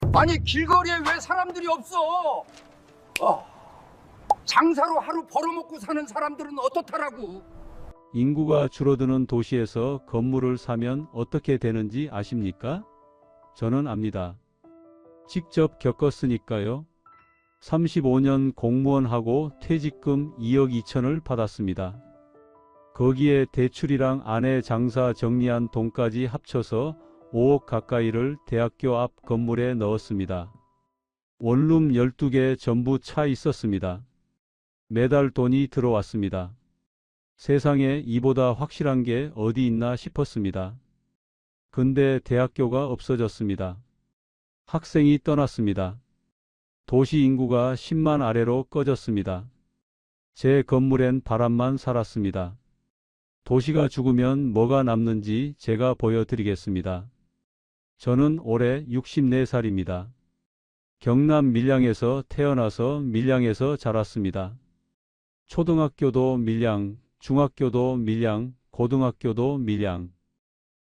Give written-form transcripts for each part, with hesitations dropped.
아니 길거리에 왜 사람들이 없어? 장사로 하루 벌어먹고 사는 사람들은 어떻다라고? 인구가 줄어드는 도시에서 건물을 사면 어떻게 되는지 아십니까? 저는 압니다. 직접 겪었으니까요. 35년 공무원하고 퇴직금 2억 2천을 받았습니다. 거기에 대출이랑 아내 장사 정리한 돈까지 합쳐서 5억 가까이를 대학교 앞 건물에 넣었습니다. 원룸 12개 전부 차 있었습니다. 매달 돈이 들어왔습니다. 세상에 이보다 확실한 게 어디 있나 싶었습니다. 근데 대학교가 없어졌습니다. 학생이 떠났습니다. 도시 인구가 10만 아래로 꺼졌습니다. 제 건물엔 바람만 살았습니다. 도시가 죽으면 뭐가 남는지 제가 보여드리겠습니다. 저는 올해 64살입니다. 경남 밀양에서 태어나서 밀양에서 자랐습니다. 초등학교도 밀양, 중학교도 밀양, 고등학교도 밀양.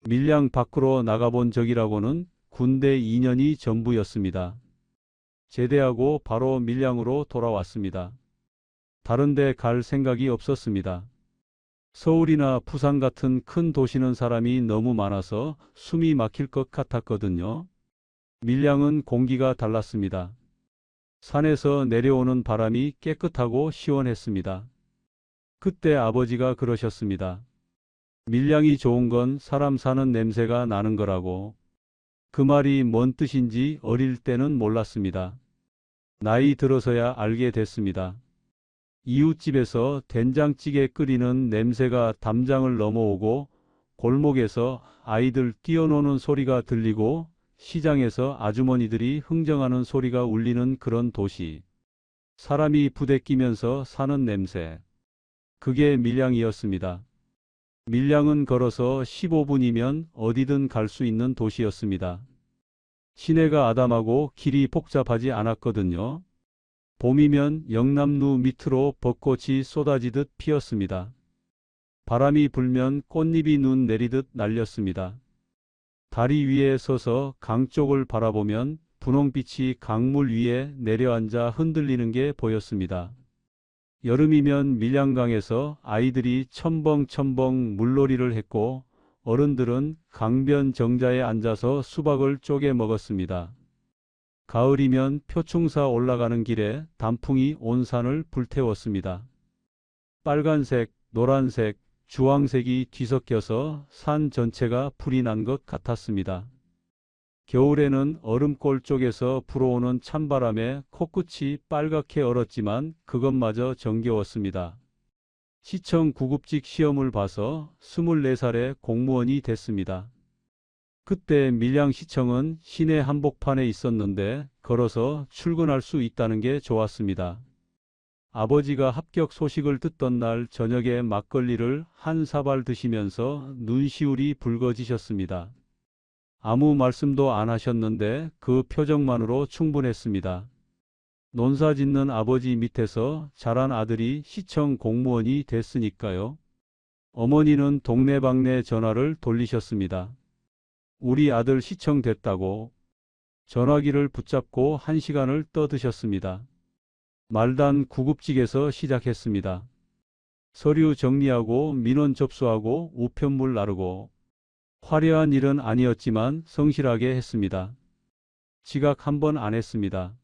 밀양 밖으로 나가본 적이라고는 군대 2년이 전부였습니다. 제대하고 바로 밀양으로 돌아왔습니다. 다른 데 갈 생각이 없었습니다. 서울이나 부산 같은 큰 도시는 사람이 너무 많아서 숨이 막힐 것 같았거든요. 밀양은 공기가 달랐습니다. 산에서 내려오는 바람이 깨끗하고 시원했습니다. 그때 아버지가 그러셨습니다. 밀양이 좋은 건 사람 사는 냄새가 나는 거라고. 그 말이 뭔 뜻인지 어릴 때는 몰랐습니다. 나이 들어서야 알게 됐습니다. 이웃집에서 된장찌개 끓이는 냄새가 담장을 넘어오고, 골목에서 아이들 뛰어노는 소리가 들리고, 시장에서 아주머니들이 흥정하는 소리가 울리는 그런 도시. 사람이 부대끼면서 사는 냄새. 그게 밀양이었습니다. 밀양은 걸어서 15분이면 어디든 갈 수 있는 도시였습니다. 시내가 아담하고 길이 복잡하지 않았거든요. 봄이면 영남루 밑으로 벚꽃이 쏟아지듯 피었습니다. 바람이 불면 꽃잎이 눈 내리듯 날렸습니다. 다리 위에 서서 강 쪽을 바라보면 분홍빛이 강물 위에 내려앉아 흔들리는 게 보였습니다. 여름이면 밀양강에서 아이들이 첨벙첨벙 물놀이를 했고, 어른들은 강변 정자에 앉아서 수박을 쪼개 먹었습니다. 가을이면 표충사 올라가는 길에 단풍이 온 산을 불태웠습니다. 빨간색, 노란색, 주황색이 뒤섞여서 산 전체가 불이 난 것 같았습니다. 겨울에는 얼음골 쪽에서 불어오는 찬바람에 코끝이 빨갛게 얼었지만 그것마저 정겨웠습니다. 시청 구급직 시험을 봐서 24살에 공무원이 됐습니다. 그때 밀양시청은 시내 한복판에 있었는데 걸어서 출근할 수 있다는 게 좋았습니다. 아버지가 합격 소식을 듣던 날 저녁에 막걸리를 한 사발 드시면서 눈시울이 붉어지셨습니다. 아무 말씀도 안 하셨는데 그 표정만으로 충분했습니다. 논사 짓는 아버지 밑에서 자란 아들이 시청 공무원이 됐으니까요. 어머니는 동네방네 전화를 돌리셨습니다. 우리 아들 시청 됐다고. 전화기를 붙잡고 1시간을 떠드셨습니다. 말단 구급직에서 시작했습니다. 서류 정리하고 민원 접수하고 우편물 나르고. 화려한 일은 아니었지만 성실하게 했습니다. 지각 한 번 안 했습니다.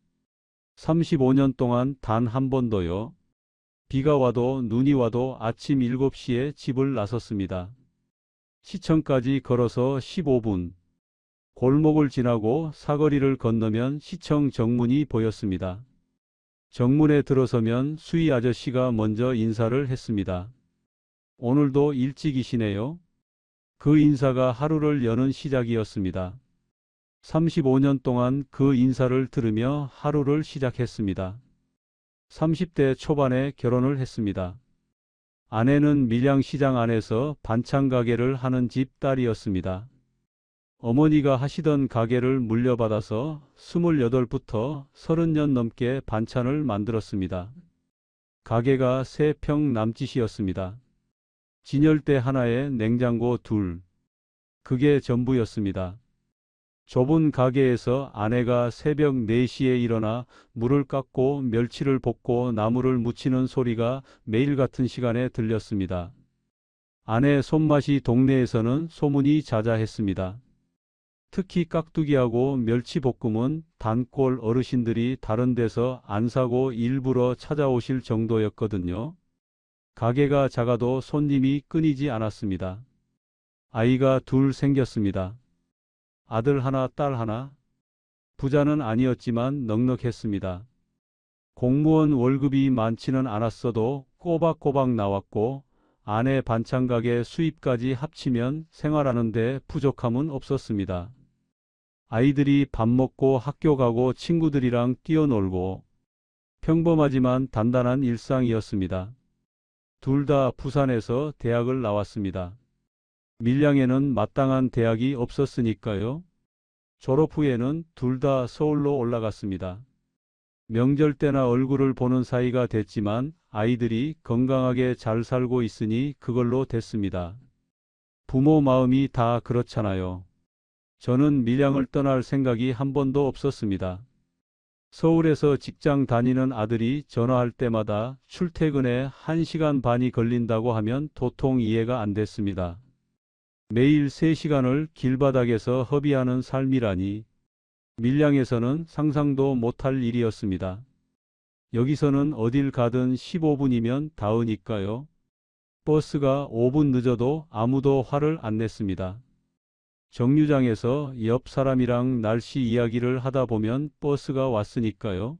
35년 동안 단 한 번도요. 비가 와도 눈이 와도 아침 7시에 집을 나섰습니다. 시청까지 걸어서 15분. 골목을 지나고 사거리를 건너면 시청 정문이 보였습니다. 정문에 들어서면 수위 아저씨가 먼저 인사를 했습니다. 오늘도 일찍이시네요. 그 인사가 하루를 여는 시작이었습니다. 35년 동안 그 인사를 들으며 하루를 시작했습니다. 30대 초반에 결혼을 했습니다. 아내는 밀양시장 안에서 반찬 가게를 하는 집 딸이었습니다. 어머니가 하시던 가게를 물려받아서 28부터 30년 넘게 반찬을 만들었습니다. 가게가 3평 남짓이었습니다. 진열대 하나에 냉장고 둘. 그게 전부였습니다. 좁은 가게에서 아내가 새벽 4시에 일어나 물을 깎고 멸치를 볶고 나물을 무치는 소리가 매일 같은 시간에 들렸습니다. 아내 손맛이 동네에서는 소문이 자자했습니다. 특히 깍두기하고 멸치볶음은 단골 어르신들이 다른 데서 안 사고 일부러 찾아오실 정도였거든요. 가게가 작아도 손님이 끊이지 않았습니다. 아이가 둘 생겼습니다. 아들 하나, 딸 하나. 부자는 아니었지만 넉넉했습니다. 공무원 월급이 많지는 않았어도 꼬박꼬박 나왔고 아내 반찬 가게 수입까지 합치면 생활하는 데 부족함은 없었습니다. 아이들이 밥 먹고 학교 가고 친구들이랑 뛰어놀고 평범하지만 단단한 일상이었습니다. 둘 다 부산에서 대학을 나왔습니다. 밀양에는 마땅한 대학이 없었으니까요. 졸업 후에는 둘 다 서울로 올라갔습니다. 명절 때나 얼굴을 보는 사이가 됐지만 아이들이 건강하게 잘 살고 있으니 그걸로 됐습니다. 부모 마음이 다 그렇잖아요. 저는 밀양을 떠날 생각이 한 번도 없었습니다. 서울에서 직장 다니는 아들이 전화할 때마다 출퇴근에 1시간 반이 걸린다고 하면 도통 이해가 안 됐습니다. 매일 3시간을 길바닥에서 허비하는 삶이라니 밀양에서는 상상도 못할 일이었습니다. 여기서는 어딜 가든 15분이면 닿으니까요. 버스가 5분 늦어도 아무도 화를 안 냈습니다. 정류장에서 옆 사람이랑 날씨 이야기를 하다 보면 버스가 왔으니까요.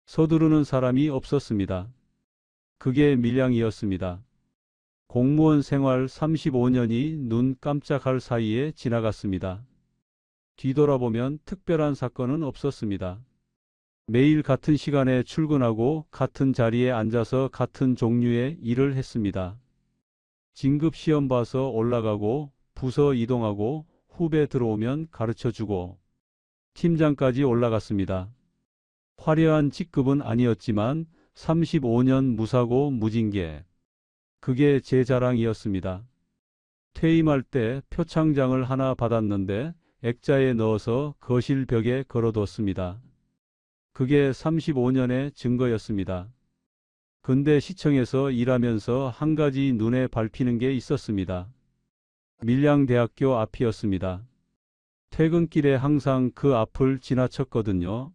서두르는 사람이 없었습니다. 그게 밀양이었습니다. 공무원 생활 35년이 눈 깜짝할 사이에 지나갔습니다. 뒤돌아보면 특별한 사건은 없었습니다. 매일 같은 시간에 출근하고 같은 자리에 앉아서 같은 종류의 일을 했습니다. 진급 시험 봐서 올라가고 부서 이동하고 후배 들어오면 가르쳐주고 팀장까지 올라갔습니다. 화려한 직급은 아니었지만 35년 무사고 무징계. 그게 제 자랑이었습니다. 퇴임할 때 표창장을 하나 받았는데 액자에 넣어서 거실 벽에 걸어뒀습니다. 그게 35년의 증거였습니다. 근대 시청에서 일하면서 한 가지 눈에 밟히는 게 있었습니다. 밀양대학교 앞이었습니다. 퇴근길에 항상 그 앞을 지나쳤거든요.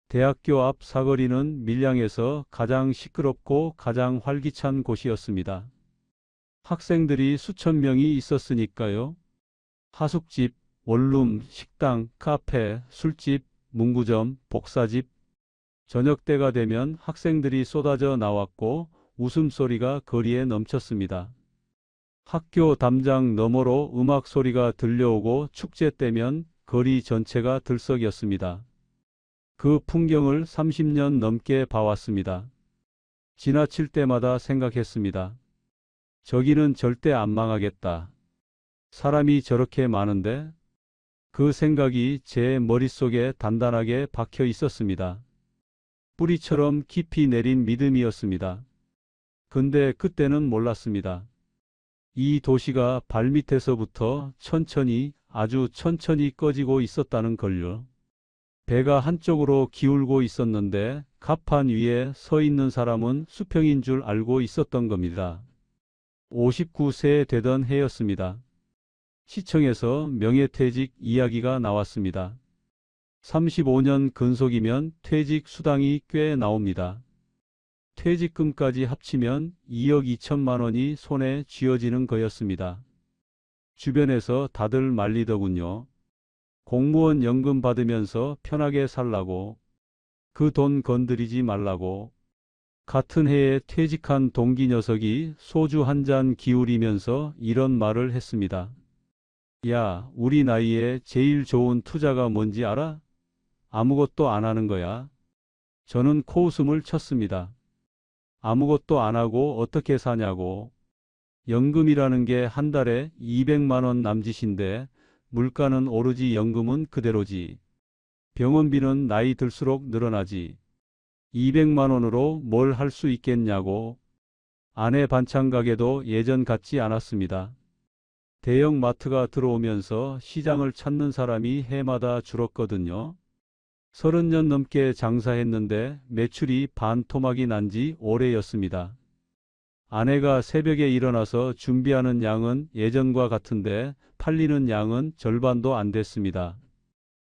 대학교 앞 사거리는 밀양에서 가장 시끄럽고 가장 활기찬 곳이었습니다. 학생들이 수천 명이 있었으니까요. 하숙집, 원룸, 식당, 카페, 술집, 문구점, 복사집. 저녁 때가 되면 학생들이 쏟아져 나왔고 웃음소리가 거리에 넘쳤습니다. 학교 담장 너머로 음악 소리가 들려오고 축제 때면 거리 전체가 들썩였습니다. 그 풍경을 30년 넘게 봐왔습니다. 지나칠 때마다 생각했습니다. 저기는 절대 안 망하겠다. 사람이 저렇게 많은데? 그 생각이 제 머릿속에 단단하게 박혀 있었습니다. 뿌리처럼 깊이 내린 믿음이었습니다. 근데 그때는 몰랐습니다. 이 도시가 발밑에서부터 천천히, 아주 천천히 꺼지고 있었다는 걸요. 배가 한쪽으로 기울고 있었는데 갑판 위에 서 있는 사람은 수평인 줄 알고 있었던 겁니다. 59세 되던 해였습니다. 시청에서 명예퇴직 이야기가 나왔습니다. 35년 근속이면 퇴직 수당이 꽤 나옵니다. 퇴직금까지 합치면 2억 2천만 원이 손에 쥐어지는 거였습니다. 주변에서 다들 말리더군요. 공무원 연금 받으면서 편하게 살라고, 그 돈 건드리지 말라고. 같은 해에 퇴직한 동기 녀석이 소주 한 잔 기울이면서 이런 말을 했습니다. 야, 우리 나이에 제일 좋은 투자가 뭔지 알아? 아무것도 안 하는 거야. 저는 코웃음을 쳤습니다. 아무것도 안 하고 어떻게 사냐고. 연금이라는 게 한 달에 200만 원 남짓인데 물가는 오르지 연금은 그대로지. 병원비는 나이 들수록 늘어나지. 200만 원으로 뭘 할 수 있겠냐고. 아내 반찬 가게도 예전 같지 않았습니다. 대형 마트가 들어오면서 시장을 찾는 사람이 해마다 줄었거든요. 30년 넘게 장사했는데 매출이 반토막이 난 지 오래였습니다. 아내가 새벽에 일어나서 준비하는 양은 예전과 같은데 팔리는 양은 절반도 안 됐습니다.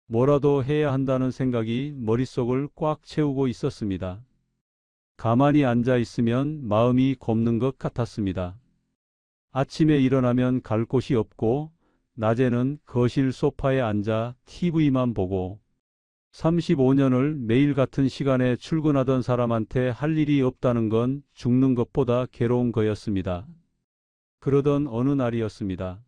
뭐라도 해야 한다는 생각이 머릿속을 꽉 채우고 있었습니다. 가만히 앉아 있으면 마음이 곱는 것 같았습니다. 아침에 일어나면 갈 곳이 없고, 낮에는 거실 소파에 앉아 TV만 보고, 35년을 매일 같은 시간에 출근하던 사람한테 할 일이 없다는 건 죽는 것보다 괴로운 거였습니다. 그러던 어느 날이었습니다.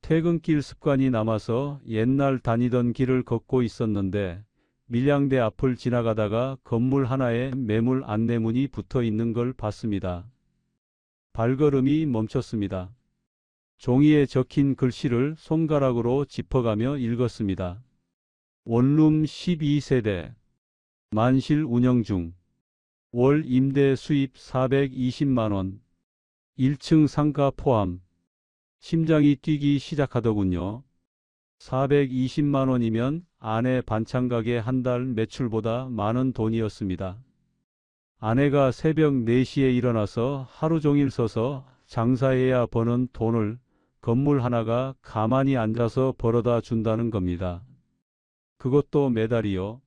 퇴근길 습관이 남아서 옛날 다니던 길을 걷고 있었는데 밀양대 앞을 지나가다가 건물 하나에 매물 안내문이 붙어 있는 걸 봤습니다. 발걸음이 멈췄습니다. 종이에 적힌 글씨를 손가락으로 짚어가며 읽었습니다. 원룸 12세대, 만실 운영 중, 월 임대 수입 420만원, 1층 상가 포함. 심장이 뛰기 시작하더군요. 420만원이면 아내 반찬가게 한 달 매출보다 많은 돈이었습니다. 아내가 새벽 4시에 일어나서 하루 종일 서서 장사해야 버는 돈을 건물 하나가 가만히 앉아서 벌어다 준다는 겁니다. 그것도 매달이요.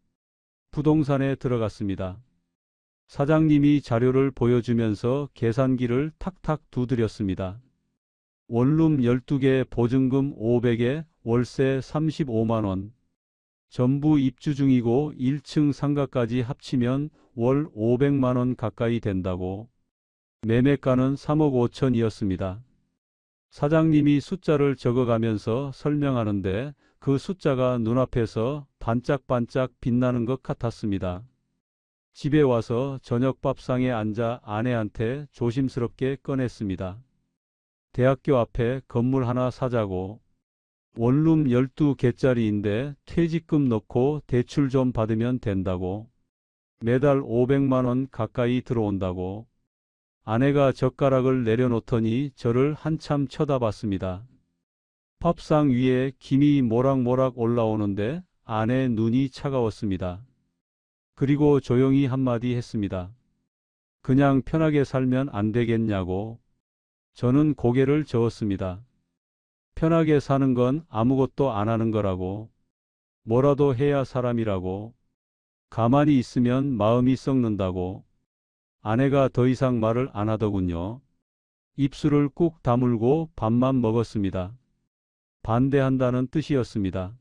부동산에 들어갔습니다. 사장님이 자료를 보여주면서 계산기를 탁탁 두드렸습니다. 원룸 12개 보증금 500에 월세 35만원. 전부 입주 중이고 1층 상가까지 합치면 월 500만원 가까이 된다고. 매매가는 3억 5천이었습니다. 사장님이 숫자를 적어가면서 설명하는데 그 숫자가 눈앞에서 반짝반짝 빛나는 것 같았습니다. 집에 와서 저녁 밥상에 앉아 아내한테 조심스럽게 꺼냈습니다. 대학교 앞에 건물 하나 사자고. 원룸 12개짜리인데 퇴직금 넣고 대출 좀 받으면 된다고. 매달 500만원 가까이 들어온다고. 아내가 젓가락을 내려놓더니 저를 한참 쳐다봤습니다. 밥상 위에 김이 모락모락 올라오는데 아내 눈이 차가웠습니다. 그리고 조용히 한마디 했습니다. 그냥 편하게 살면 안 되겠냐고. 저는 고개를 저었습니다. 편하게 사는 건 아무것도 안 하는 거라고. 뭐라도 해야 사람이라고. 가만히 있으면 마음이 썩는다고. 아내가 더 이상 말을 안 하더군요. 입술을 꾹 다물고 밥만 먹었습니다. 반대한다는 뜻이었습니다.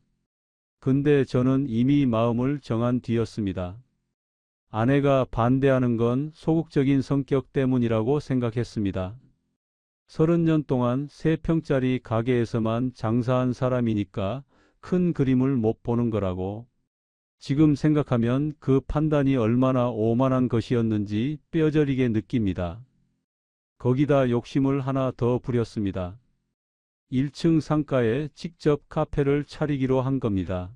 근데 저는 이미 마음을 정한 뒤였습니다. 아내가 반대하는 건 소극적인 성격 때문이라고 생각했습니다. 30년 동안 3평짜리 가게에서만 장사한 사람이니까 큰 그림을 못 보는 거라고. 지금 생각하면 그 판단이 얼마나 오만한 것이었는지 뼈저리게 느낍니다. 거기다 욕심을 하나 더 부렸습니다. 1층 상가에 직접 카페를 차리기로 한 겁니다.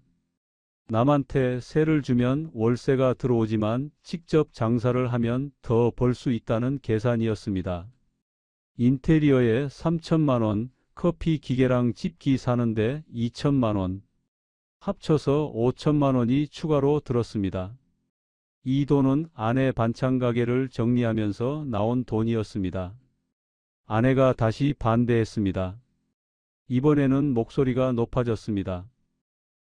남한테 세를 주면 월세가 들어오지만 직접 장사를 하면 더 벌 수 있다는 계산이었습니다. 인테리어에 3천만원, 커피 기계랑 집기 사는데 2천만원, 합쳐서 5천만원이 추가로 들었습니다. 이 돈은 아내 반찬 가게를 정리하면서 나온 돈이었습니다. 아내가 다시 반대했습니다. 이번에는 목소리가 높아졌습니다.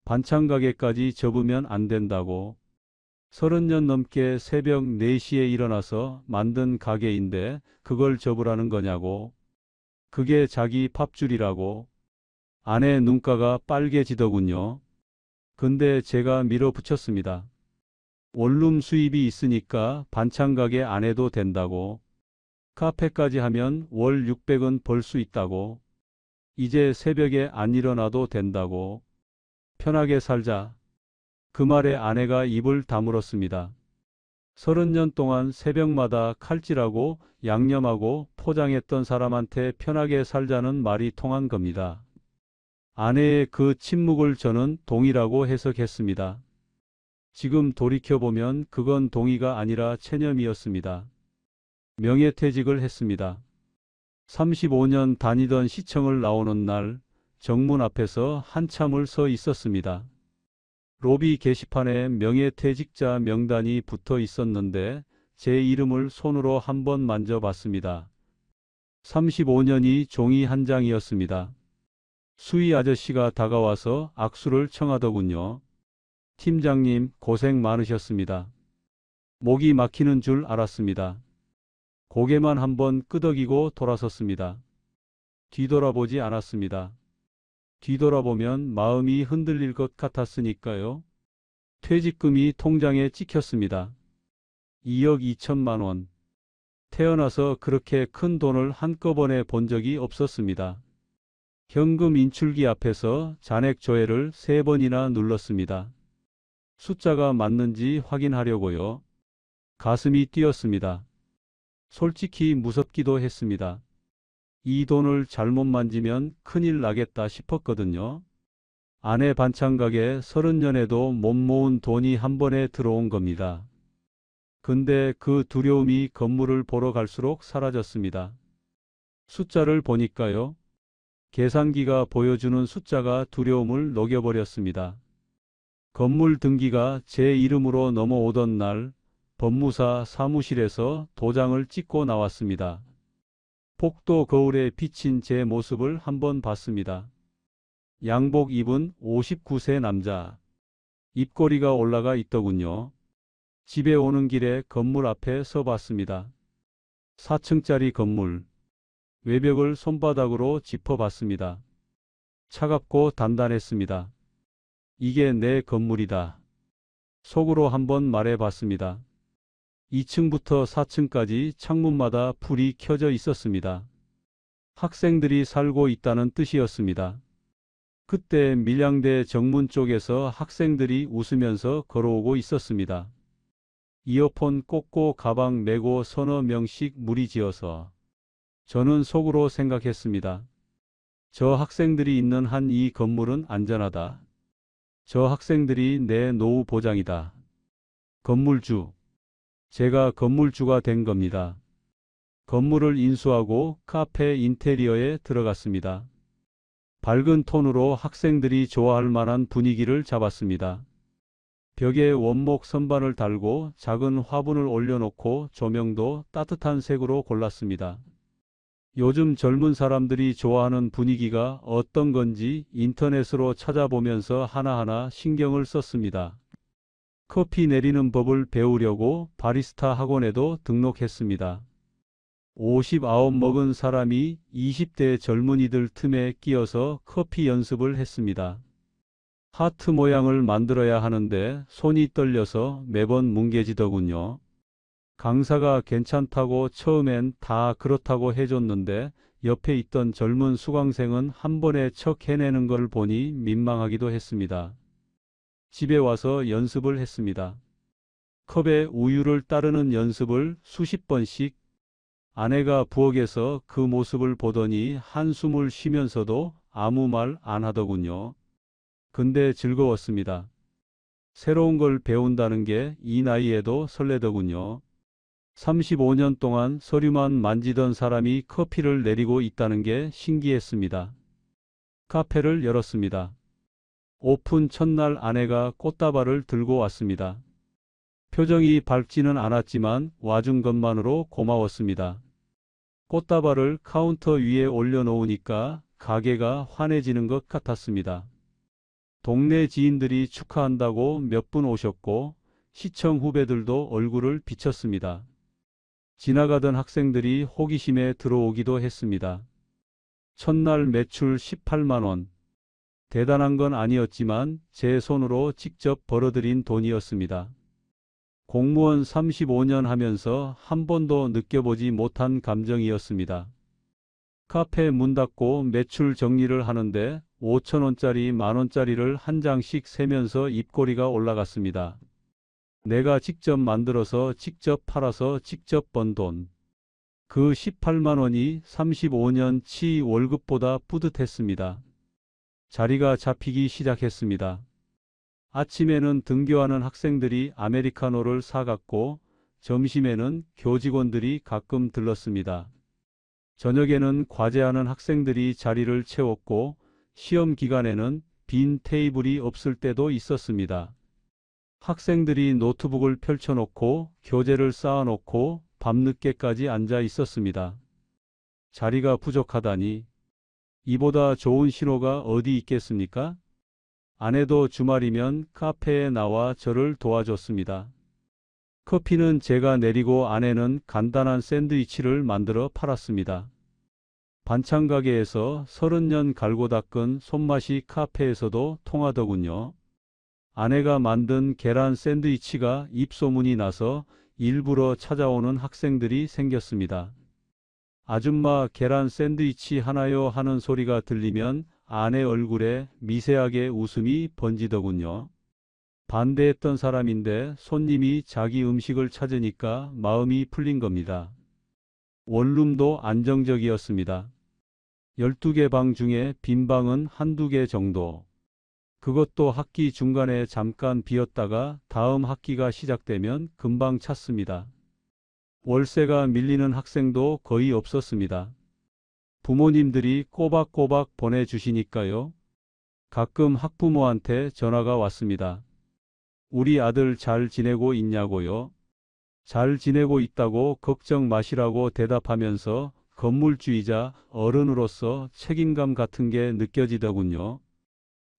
반찬 가게까지 접으면 안 된다고. 30년 넘게 새벽 4시에 일어나서 만든 가게인데 그걸 접으라는 거냐고. 그게 자기 밥줄이라고. 아내 눈가가 빨개지더군요. 근데 제가 밀어붙였습니다. 원룸 수입이 있으니까 반찬 가게 안 해도 된다고. 카페까지 하면 월 600은 벌 수 있다고. 이제 새벽에 안 일어나도 된다고. 편하게 살자. 그 말에 아내가 입을 다물었습니다. 30년 동안 새벽마다 칼질하고 양념하고 포장했던 사람한테 편하게 살자는 말이 통한 겁니다. 아내의 그 침묵을 저는 동의라고 해석했습니다. 지금 돌이켜보면 그건 동의가 아니라 체념이었습니다. 명예퇴직을 했습니다. 35년 다니던 시청을 나오는 날 정문 앞에서 한참을 서 있었습니다. 로비 게시판에 명예퇴직자 명단이 붙어 있었는데 제 이름을 손으로 한번 만져봤습니다. 35년이 종이 한 장이었습니다. 수희 아저씨가 다가와서 악수를 청하더군요. 팀장님 고생 많으셨습니다. 목이 막히는 줄 알았습니다. 고개만 한번 끄덕이고 돌아섰습니다. 뒤돌아보지 않았습니다. 뒤돌아보면 마음이 흔들릴 것 같았으니까요. 퇴직금이 통장에 찍혔습니다. 2억 2천만 원. 태어나서 그렇게 큰 돈을 한꺼번에 본 적이 없었습니다. 현금 인출기 앞에서 잔액 조회를 3번이나 눌렀습니다. 숫자가 맞는지 확인하려고요. 가슴이 뛰었습니다. 솔직히 무섭기도 했습니다. 이 돈을 잘못 만지면 큰일 나겠다 싶었거든요. 아내 반찬 가게 30년에도 못 모은 돈이 한 번에 들어온 겁니다. 근데 그 두려움이 건물을 보러 갈수록 사라졌습니다. 숫자를 보니까요. 계산기가 보여주는 숫자가 두려움을 녹여버렸습니다. 건물 등기가 제 이름으로 넘어오던 날 법무사 사무실에서 도장을 찍고 나왔습니다. 복도 거울에 비친 제 모습을 한번 봤습니다. 양복 입은 59세 남자. 입꼬리가 올라가 있더군요. 집에 오는 길에 건물 앞에 서 봤습니다. 4층짜리 건물. 외벽을 손바닥으로 짚어봤습니다. 차갑고 단단했습니다. 이게 내 건물이다. 속으로 한번 말해봤습니다. 2층부터 4층까지 창문마다 불이 켜져 있었습니다. 학생들이 살고 있다는 뜻이었습니다. 그때 밀양대 정문 쪽에서 학생들이 웃으면서 걸어오고 있었습니다. 이어폰 꽂고 가방 메고 서너 명씩 무리지어서. 저는 속으로 생각했습니다. 저 학생들이 있는 한 이 건물은 안전하다. 저 학생들이 내 노후 보장이다. 건물주. 제가 건물주가 된 겁니다. 건물을 인수하고 카페 인테리어에 들어갔습니다. 밝은 톤으로 학생들이 좋아할 만한 분위기를 잡았습니다. 벽에 원목 선반을 달고 작은 화분을 올려놓고 조명도 따뜻한 색으로 골랐습니다. 요즘 젊은 사람들이 좋아하는 분위기가 어떤 건지 인터넷으로 찾아보면서 하나하나 신경을 썼습니다. 커피 내리는 법을 배우려고 바리스타 학원에도 등록했습니다. 59 먹은 사람이 20대 젊은이들 틈에 끼어서 커피 연습을 했습니다. 하트 모양을 만들어야 하는데 손이 떨려서 매번 뭉개지더군요. 강사가 괜찮다고 처음엔 다 그렇다고 해줬는데 옆에 있던 젊은 수강생은 한 번에 척 해내는 걸 보니 민망하기도 했습니다. 집에 와서 연습을 했습니다. 컵에 우유를 따르는 연습을 수십 번씩. 아내가 부엌에서 그 모습을 보더니 한숨을 쉬면서도 아무 말 안 하더군요. 근데 즐거웠습니다. 새로운 걸 배운다는 게 이 나이에도 설레더군요. 35년 동안 서류만 만지던 사람이 커피를 내리고 있다는 게 신기했습니다. 카페를 열었습니다. 오픈 첫날 아내가 꽃다발을 들고 왔습니다. 표정이 밝지는 않았지만 와준 것만으로 고마웠습니다. 꽃다발을 카운터 위에 올려놓으니까 가게가 환해지는 것 같았습니다. 동네 지인들이 축하한다고 몇 분 오셨고 시청 후배들도 얼굴을 비쳤습니다. 지나가던 학생들이 호기심에 들어오기도 했습니다. 첫날 매출 18만 원. 대단한 건 아니었지만 제 손으로 직접 벌어들인 돈이었습니다. 공무원 35년 하면서 한 번도 느껴보지 못한 감정이었습니다. 카페 문 닫고 매출 정리를 하는데 5,000원짜리 만원짜리를 한 장씩 세면서 입꼬리가 올라갔습니다. 내가 직접 만들어서 직접 팔아서 직접 번 돈. 그 18만 원이 35년치 월급보다 뿌듯했습니다. 자리가 잡히기 시작했습니다. 아침에는 등교하는 학생들이 아메리카노를 사갔고 점심에는 교직원들이 가끔 들렀습니다. 저녁에는 과제하는 학생들이 자리를 채웠고 시험 기간에는 빈 테이블이 없을 때도 있었습니다. 학생들이 노트북을 펼쳐놓고 교재를 쌓아놓고 밤늦게까지 앉아 있었습니다. 자리가 부족하다니 이보다 좋은 신호가 어디 있겠습니까? 아내도 주말이면 카페에 나와 저를 도와줬습니다. 커피는 제가 내리고 아내는 간단한 샌드위치를 만들어 팔았습니다. 반찬 가게에서 30년 갈고 닦은 손맛이 카페에서도 통하더군요. 아내가 만든 계란 샌드위치가 입소문이 나서 일부러 찾아오는 학생들이 생겼습니다. 아줌마 계란 샌드위치 하나요 하는 소리가 들리면 아내 얼굴에 미세하게 웃음이 번지더군요. 반대했던 사람인데 손님이 자기 음식을 찾으니까 마음이 풀린 겁니다. 원룸도 안정적이었습니다. 12개 방 중에 빈 방은 한두 개 정도. 그것도 학기 중간에 잠깐 비었다가 다음 학기가 시작되면 금방 찼습니다. 월세가 밀리는 학생도 거의 없었습니다. 부모님들이 꼬박꼬박 보내주시니까요. 가끔 학부모한테 전화가 왔습니다. 우리 아들 잘 지내고 있냐고요? 잘 지내고 있다고 걱정 마시라고 대답하면서 건물주이자 어른으로서 책임감 같은 게 느껴지더군요.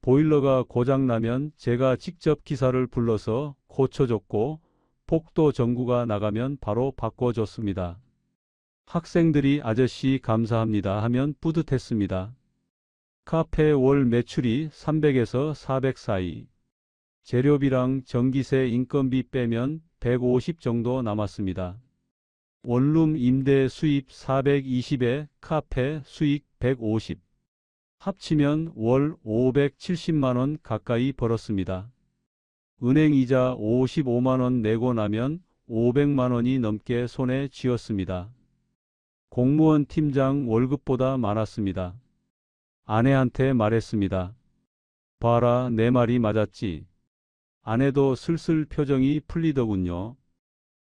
보일러가 고장나면 제가 직접 기사를 불러서 고쳐줬고 복도 전구가 나가면 바로 바꿔줬습니다. 학생들이 아저씨 감사합니다 하면 뿌듯했습니다. 카페 월 매출이 300에서 400 사이. 재료비랑 전기세 인건비 빼면 150 정도 남았습니다. 원룸 임대 수입 420에 카페 수익 150. 합치면 월 570만 원 가까이 벌었습니다. 은행 이자 55만 원 내고 나면 500만 원이 넘게 손에 쥐었습니다. 공무원 팀장 월급보다 많았습니다. 아내한테 말했습니다. 봐라, 내 말이 맞았지. 아내도 슬슬 표정이 풀리더군요.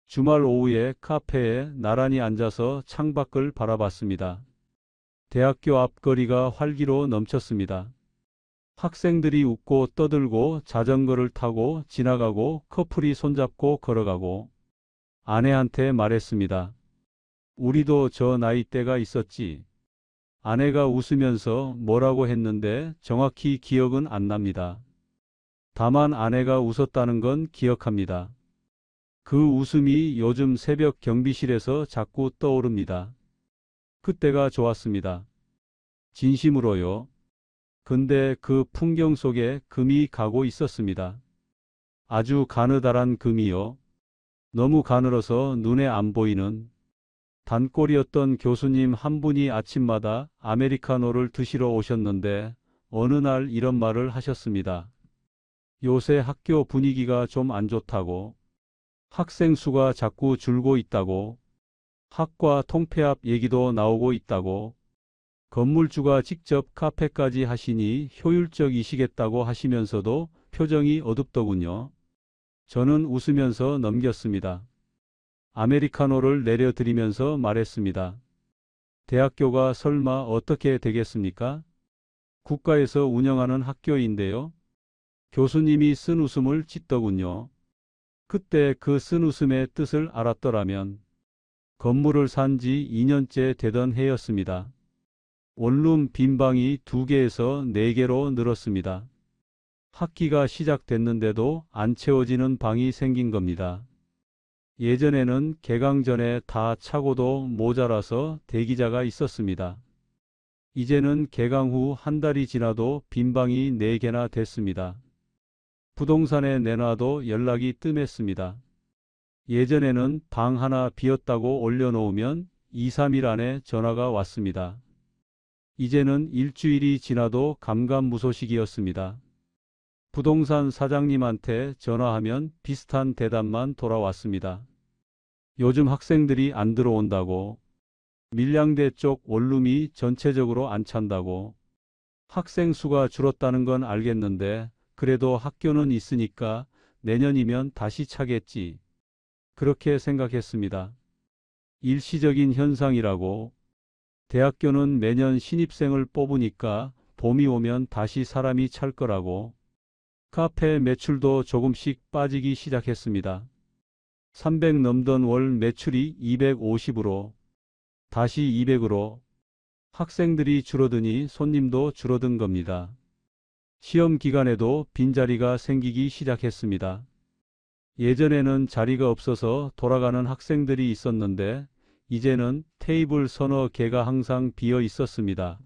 주말 오후에 카페에 나란히 앉아서 창밖을 바라봤습니다. 대학교 앞거리가 활기로 넘쳤습니다. 학생들이 웃고 떠들고 자전거를 타고 지나가고 커플이 손잡고 걸어가고 아내한테 말했습니다. 우리도 저 나이 때가 있었지. 아내가 웃으면서 뭐라고 했는데 정확히 기억은 안 납니다. 다만 아내가 웃었다는 건 기억합니다. 그 웃음이 요즘 새벽 경비실에서 자꾸 떠오릅니다. 그때가 좋았습니다. 진심으로요. 근데 그 풍경 속에 금이 가고 있었습니다. 아주 가느다란 금이요. 너무 가늘어서 눈에 안 보이는. 단골이었던 교수님 한 분이 아침마다 아메리카노를 드시러 오셨는데 어느 날 이런 말을 하셨습니다. 요새 학교 분위기가 좀 안 좋다고. 학생 수가 자꾸 줄고 있다고. 학과 통폐합 얘기도 나오고 있다고. 건물주가 직접 카페까지 하시니 효율적이시겠다고 하시면서도 표정이 어둡더군요. 저는 웃으면서 넘겼습니다. 아메리카노를 내려드리면서 말했습니다. 대학교가 설마 어떻게 되겠습니까? 국가에서 운영하는 학교인데요. 교수님이 쓴 웃음을 짓더군요. 그때 그 쓴 웃음의 뜻을 알았더라면 건물을 산 지 2년째 되던 해였습니다. 원룸 빈방이 2개에서 4개로 늘었습니다. 학기가 시작됐는데도 안 채워지는 방이 생긴 겁니다. 예전에는 개강 전에 다 차고도 모자라서 대기자가 있었습니다. 이제는 개강 후 한 달이 지나도 빈방이 4개나 됐습니다. 부동산에 내놔도 연락이 뜸했습니다. 예전에는 방 하나 비었다고 올려놓으면 2, 3일 안에 전화가 왔습니다. 이제는 일주일이 지나도 감감무소식이었습니다. 부동산 사장님한테 전화하면 비슷한 대답만 돌아왔습니다. 요즘 학생들이 안 들어온다고. 밀양대 쪽 원룸이 전체적으로 안 찬다고. 학생 수가 줄었다는 건 알겠는데 그래도 학교는 있으니까 내년이면 다시 차겠지. 그렇게 생각했습니다. 일시적인 현상이라고. 대학교는 매년 신입생을 뽑으니까 봄이 오면 다시 사람이 찰 거라고. 카페 매출도 조금씩 빠지기 시작했습니다. 300 넘던 월 매출이 250으로, 다시 200으로, 학생들이 줄어드니 손님도 줄어든 겁니다. 시험 기간에도 빈자리가 생기기 시작했습니다. 예전에는 자리가 없어서 돌아가는 학생들이 있었는데 이제는 테이블 서너 개가 항상 비어 있었습니다.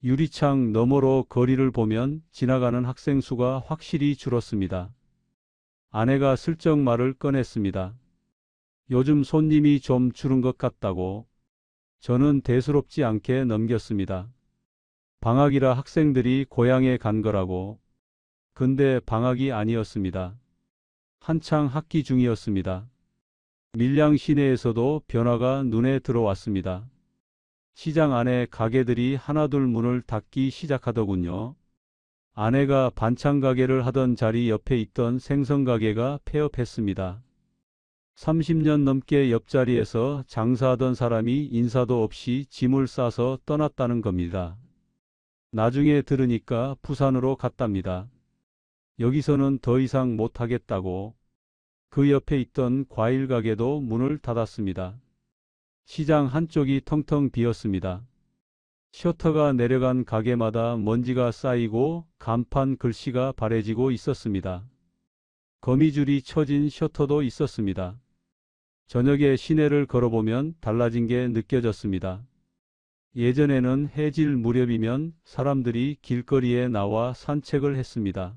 유리창 너머로 거리를 보면 지나가는 학생 수가 확실히 줄었습니다. 아내가 슬쩍 말을 꺼냈습니다. 요즘 손님이 좀 줄은 것 같다고. 저는 대수롭지 않게 넘겼습니다. 방학이라 학생들이 고향에 간 거라고. 근데 방학이 아니었습니다. 한창 학기 중이었습니다. 밀양 시내에서도 변화가 눈에 들어왔습니다. 시장 안에 가게들이 하나둘 문을 닫기 시작하더군요. 아내가 반찬 가게를 하던 자리 옆에 있던 생선 가게가 폐업했습니다. 30년 넘게 옆자리에서 장사하던 사람이 인사도 없이 짐을 싸서 떠났다는 겁니다. 나중에 들으니까 부산으로 갔답니다. 여기서는 더 이상 못하겠다고. 그 옆에 있던 과일 가게도 문을 닫았습니다. 시장 한쪽이 텅텅 비었습니다. 셔터가 내려간 가게마다 먼지가 쌓이고 간판 글씨가 바래지고 있었습니다. 거미줄이 쳐진 셔터도 있었습니다. 저녁에 시내를 걸어보면 달라진 게 느껴졌습니다. 예전에는 해질 무렵이면 사람들이 길거리에 나와 산책을 했습니다.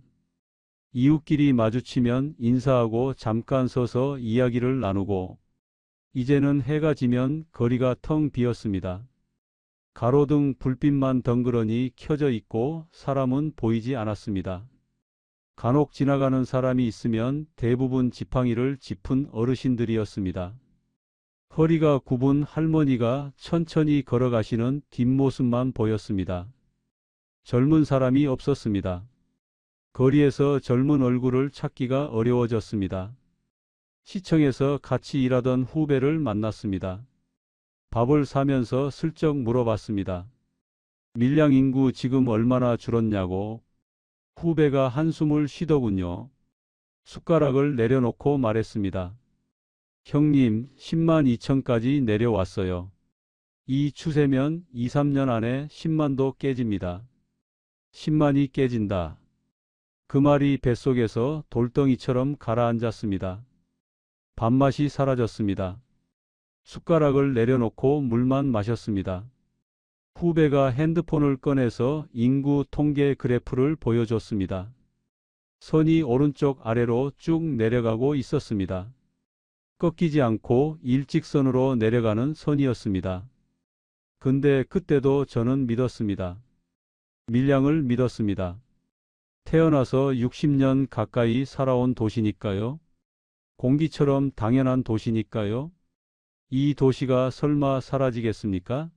이웃끼리 마주치면 인사하고 잠깐 서서 이야기를 나누고, 이제는 해가 지면 거리가 텅 비었습니다. 가로등 불빛만 덩그러니 켜져 있고 사람은 보이지 않았습니다. 간혹 지나가는 사람이 있으면 대부분 지팡이를 짚은 어르신들이었습니다. 허리가 굽은 할머니가 천천히 걸어가시는 뒷모습만 보였습니다. 젊은 사람이 없었습니다. 거리에서 젊은 얼굴을 찾기가 어려워졌습니다. 시청에서 같이 일하던 후배를 만났습니다. 밥을 사면서 슬쩍 물어봤습니다. 밀양 인구 지금 얼마나 줄었냐고. 후배가 한숨을 쉬더군요. 숟가락을 내려놓고 말했습니다. 형님, 10만 2천까지 내려왔어요. 이 추세면 2, 3년 안에 10만도 깨집니다. 10만이 깨진다. 그 말이 뱃속에서 돌덩이처럼 가라앉았습니다. 밥맛이 사라졌습니다. 숟가락을 내려놓고 물만 마셨습니다. 후배가 핸드폰을 꺼내서 인구 통계 그래프를 보여줬습니다. 선이 오른쪽 아래로 쭉 내려가고 있었습니다. 꺾이지 않고 일직선으로 내려가는 선이었습니다. 근데 그때도 저는 믿었습니다. 밀양을 믿었습니다. 태어나서 60년 가까이 살아온 도시니까요. 공기처럼 당연한 도시니까요. 이 도시가 설마 사라지겠습니까?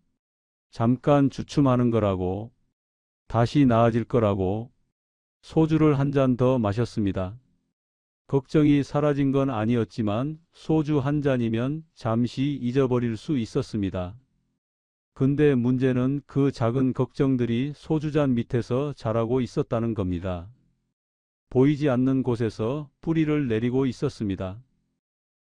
잠깐 주춤하는 거라고. 다시 나아질 거라고. 소주를 한 잔 더 마셨습니다. 걱정이 사라진 건 아니었지만 소주 한 잔이면 잠시 잊어버릴 수 있었습니다. 근데 문제는 그 작은 걱정들이 소주잔 밑에서 자라고 있었다는 겁니다. 보이지 않는 곳에서 뿌리를 내리고 있었습니다.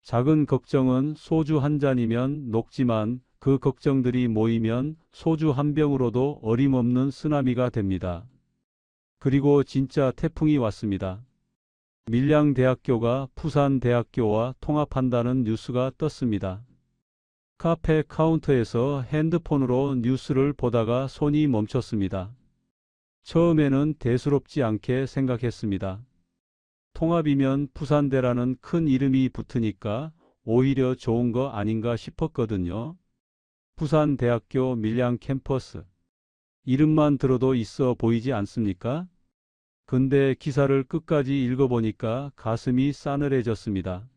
작은 걱정은 소주 한 잔이면 녹지만 그 걱정들이 모이면 소주 한 병으로도 어림없는 쓰나미가 됩니다. 그리고 진짜 태풍이 왔습니다. 밀양대학교가 부산대학교와 통합한다는 뉴스가 떴습니다. 카페 카운터에서 핸드폰으로 뉴스를 보다가 손이 멈췄습니다. 처음에는 대수롭지 않게 생각했습니다. 통합이면 부산대라는 큰 이름이 붙으니까 오히려 좋은 거 아닌가 싶었거든요. 부산대학교 밀양 캠퍼스. 이름만 들어도 있어 보이지 않습니까? 근데 기사를 끝까지 읽어보니까 가슴이 싸늘해졌습니다.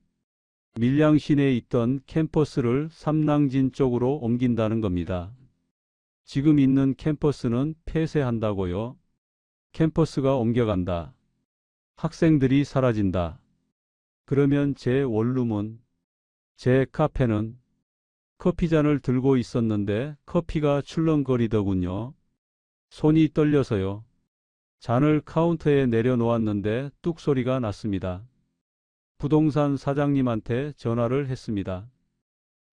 밀양 시내에 있던 캠퍼스를 삼랑진 쪽으로 옮긴다는 겁니다. 지금 있는 캠퍼스는 폐쇄한다고요. 캠퍼스가 옮겨간다. 학생들이 사라진다. 그러면 제 원룸은, 제 카페는, 커피잔을 들고 있었는데 커피가 출렁거리더군요. 손이 떨려서요. 잔을 카운터에 내려놓았는데 뚝 소리가 났습니다. 부동산 사장님한테 전화를 했습니다.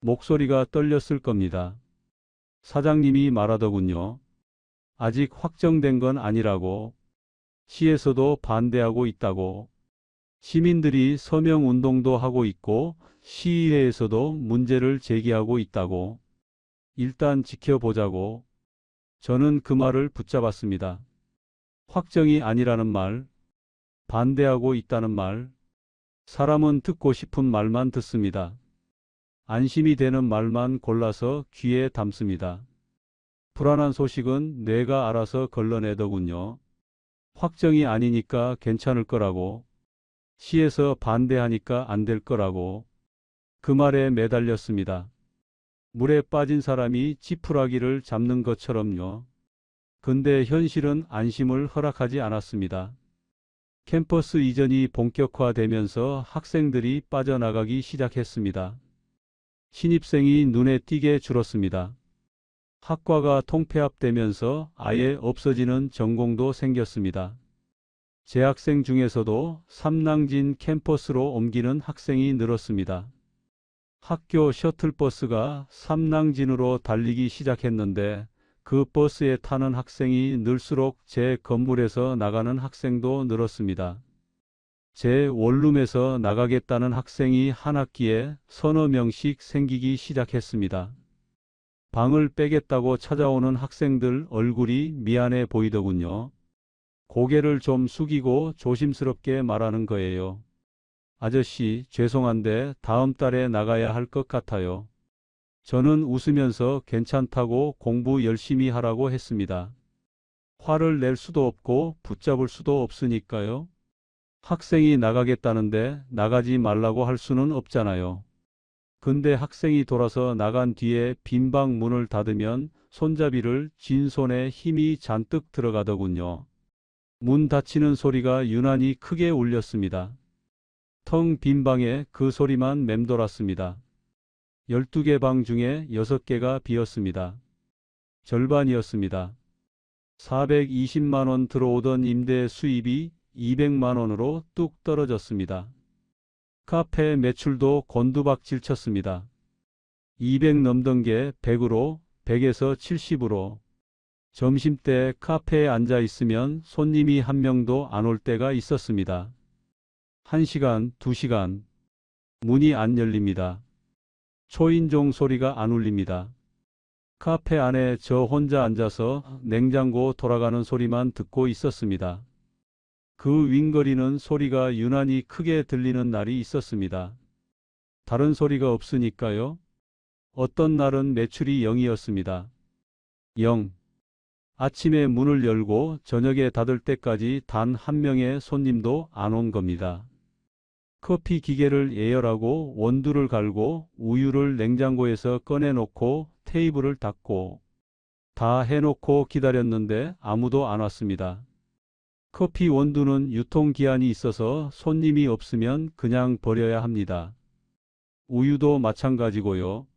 목소리가 떨렸을 겁니다. 사장님이 말하더군요. 아직 확정된 건 아니라고. 시에서도 반대하고 있다고. 시민들이 서명 운동도 하고 있고 시의회에서도 문제를 제기하고 있다고. 일단 지켜보자고. 저는 그 말을 붙잡았습니다. 확정이 아니라는 말, 반대하고 있다는 말, 사람은 듣고 싶은 말만 듣습니다. 안심이 되는 말만 골라서 귀에 담습니다. 불안한 소식은 뇌가 알아서 걸러내더군요. 확정이 아니니까 괜찮을 거라고. 시에서 반대하니까 안 될 거라고. 그 말에 매달렸습니다. 물에 빠진 사람이 지푸라기를 잡는 것처럼요. 근데 현실은 안심을 허락하지 않았습니다. 캠퍼스 이전이 본격화되면서 학생들이 빠져나가기 시작했습니다. 신입생이 눈에 띄게 줄었습니다. 학과가 통폐합되면서 아예 없어지는 전공도 생겼습니다. 재학생 중에서도 삼낭진 캠퍼스로 옮기는 학생이 늘었습니다. 학교 셔틀버스가 삼낭진으로 달리기 시작했는데 그 버스에 타는 학생이 늘수록 제 건물에서 나가는 학생도 늘었습니다. 제 원룸에서 나가겠다는 학생이 한 학기에 서너 명씩 생기기 시작했습니다. 방을 빼겠다고 찾아오는 학생들 얼굴이 미안해 보이더군요. 고개를 좀 숙이고 조심스럽게 말하는 거예요. 아저씨, 죄송한데 다음 달에 나가야 할 것 같아요. 저는 웃으면서 괜찮다고 공부 열심히 하라고 했습니다. 화를 낼 수도 없고 붙잡을 수도 없으니까요. 학생이 나가겠다는데 나가지 말라고 할 수는 없잖아요. 근데 학생이 돌아서 나간 뒤에 빈 방 문을 닫으면 손잡이를 쥔 손에 힘이 잔뜩 들어가더군요. 문 닫히는 소리가 유난히 크게 울렸습니다. 텅 빈 방에 그 소리만 맴돌았습니다. 12개 방 중에 6개가 비었습니다. 절반이었습니다. 420만 원 들어오던 임대 수입이 200만 원으로 뚝 떨어졌습니다. 카페 매출도 곤두박질 쳤습니다. 200 넘던 게 100으로, 100에서 70으로. 점심때 카페에 앉아 있으면 손님이 한 명도 안 올 때가 있었습니다. 1시간, 2시간. 문이 안 열립니다. 초인종 소리가 안 울립니다. 카페 안에 저 혼자 앉아서 냉장고 돌아가는 소리만 듣고 있었습니다. 그 윙거리는 소리가 유난히 크게 들리는 날이 있었습니다. 다른 소리가 없으니까요. 어떤 날은 매출이 0이었습니다. 0. 아침에 문을 열고 저녁에 닫을 때까지 단 한 명의 손님도 안 온 겁니다. 커피 기계를 예열하고 원두를 갈고 우유를 냉장고에서 꺼내놓고 테이블을 닦고 다 해놓고 기다렸는데 아무도 안 왔습니다. 커피 원두는 유통기한이 있어서 손님이 없으면 그냥 버려야 합니다. 우유도 마찬가지고요.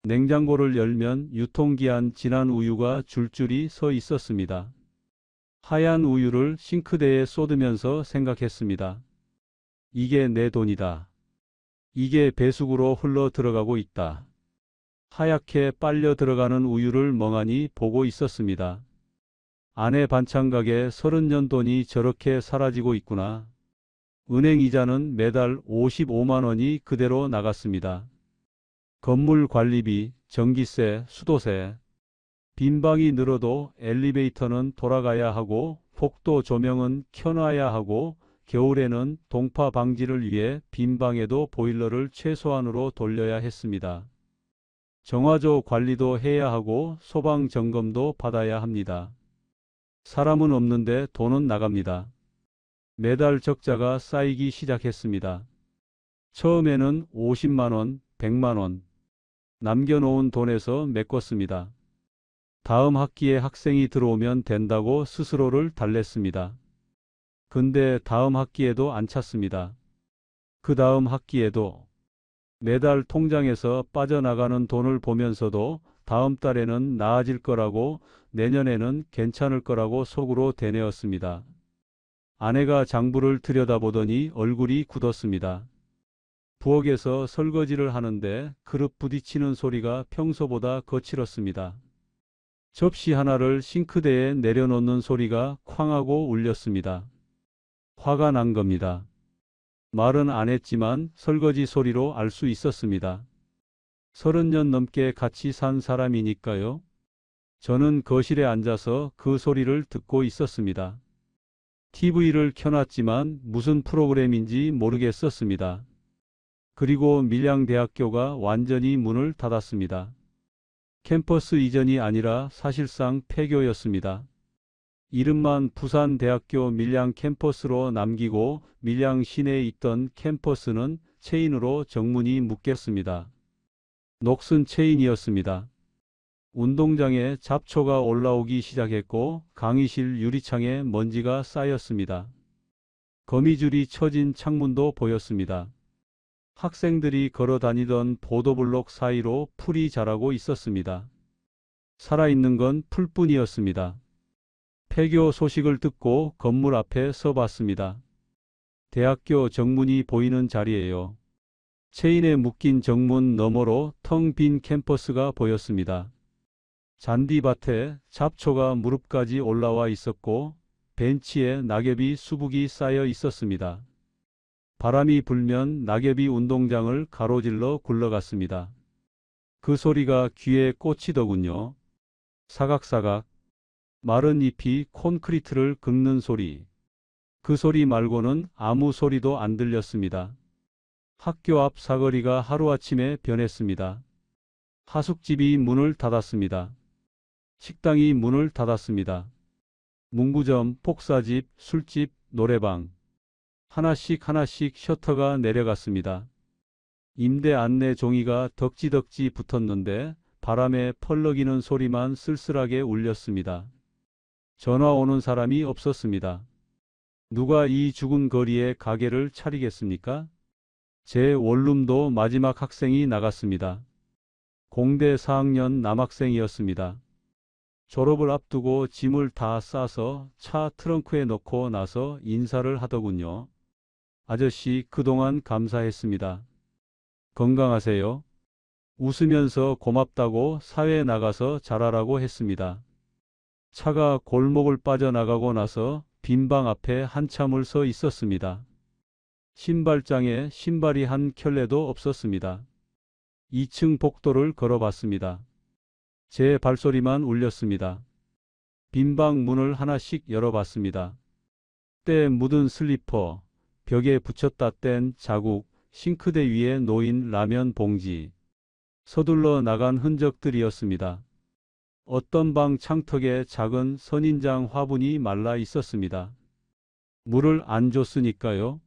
냉장고를 열면 유통기한 지난 우유가 줄줄이 서 있었습니다. 하얀 우유를 싱크대에 쏟으면서 생각했습니다. 이게 내 돈이다. 이게 배수구로 흘러 들어가고 있다. 하얗게 빨려 들어가는 우유를 멍하니 보고 있었습니다. 아내 반찬 가게 30년 돈이 저렇게 사라지고 있구나. 은행 이자는 매달 55만 원이 그대로 나갔습니다. 건물 관리비, 전기세, 수도세. 빈방이 늘어도 엘리베이터는 돌아가야 하고 복도 조명은 켜놔야 하고 겨울에는 동파 방지를 위해 빈방에도 보일러를 최소한으로 돌려야 했습니다. 정화조 관리도 해야 하고 소방 점검도 받아야 합니다. 사람은 없는데 돈은 나갑니다. 매달 적자가 쌓이기 시작했습니다. 처음에는 50만 원, 100만 원. 남겨놓은 돈에서 메꿨습니다. 다음 학기에 학생이 들어오면 된다고 스스로를 달랬습니다. 근데 다음 학기에도 안 찼습니다. 그 다음 학기에도 매달 통장에서 빠져나가는 돈을 보면서도 다음 달에는 나아질 거라고, 내년에는 괜찮을 거라고 속으로 되뇌었습니다. 아내가 장부를 들여다보더니 얼굴이 굳었습니다. 부엌에서 설거지를 하는데 그릇 부딪히는 소리가 평소보다 거칠었습니다. 접시 하나를 싱크대에 내려놓는 소리가 쾅 하고 울렸습니다. 화가 난 겁니다. 말은 안 했지만 설거지 소리로 알 수 있었습니다. 30년 넘게 같이 산 사람이니까요. 저는 거실에 앉아서 그 소리를 듣고 있었습니다. TV를 켜놨지만 무슨 프로그램인지 모르겠었습니다. 그리고 밀양대학교가 완전히 문을 닫았습니다. 캠퍼스 이전이 아니라 사실상 폐교였습니다. 이름만 부산대학교 밀양 캠퍼스로 남기고 밀양 시내에 있던 캠퍼스는 체인으로 정문이 묶였습니다. 녹슨 체인이었습니다. 운동장에 잡초가 올라오기 시작했고 강의실 유리창에 먼지가 쌓였습니다. 거미줄이 쳐진 창문도 보였습니다. 학생들이 걸어 다니던 보도블록 사이로 풀이 자라고 있었습니다. 살아있는 건 풀뿐이었습니다. 폐교 소식을 듣고 건물 앞에 서봤습니다. 대학교 정문이 보이는 자리예요. 체인에 묶인 정문 너머로 텅 빈 캠퍼스가 보였습니다. 잔디밭에 잡초가 무릎까지 올라와 있었고 벤치에 낙엽이 수북이 쌓여 있었습니다. 바람이 불면 낙엽이 운동장을 가로질러 굴러갔습니다. 그 소리가 귀에 꽂히더군요. 사각사각. 마른 잎이 콘크리트를 긁는 소리. 그 소리 말고는 아무 소리도 안 들렸습니다. 학교 앞 사거리가 하루아침에 변했습니다. 하숙집이 문을 닫았습니다. 식당이 문을 닫았습니다. 문구점, 복사집, 술집, 노래방. 하나씩 하나씩 셔터가 내려갔습니다. 임대 안내 종이가 덕지덕지 붙었는데 바람에 펄럭이는 소리만 쓸쓸하게 울렸습니다. 전화 오는 사람이 없었습니다. 누가 이 죽은 거리에 가게를 차리겠습니까? 제 원룸도 마지막 학생이 나갔습니다. 공대 4학년 남학생이었습니다. 졸업을 앞두고 짐을 다 싸서 차 트렁크에 넣고 나서 인사를 하더군요. 아저씨, 그동안 감사했습니다. 건강하세요? 웃으면서 고맙다고 사회에 나가서 잘하라고 했습니다. 차가 골목을 빠져나가고 나서 빈 방 앞에 한참을 서 있었습니다. 신발장에 신발이 한 켤레도 없었습니다. 2층 복도를 걸어봤습니다. 제 발소리만 울렸습니다. 빈방 문을 하나씩 열어봤습니다. 때 묻은 슬리퍼, 벽에 붙였다 뗀 자국, 싱크대 위에 놓인 라면 봉지. 서둘러 나간 흔적들이었습니다. 어떤 방 창턱에 작은 선인장 화분이 말라 있었습니다. 물을 안 줬으니까요.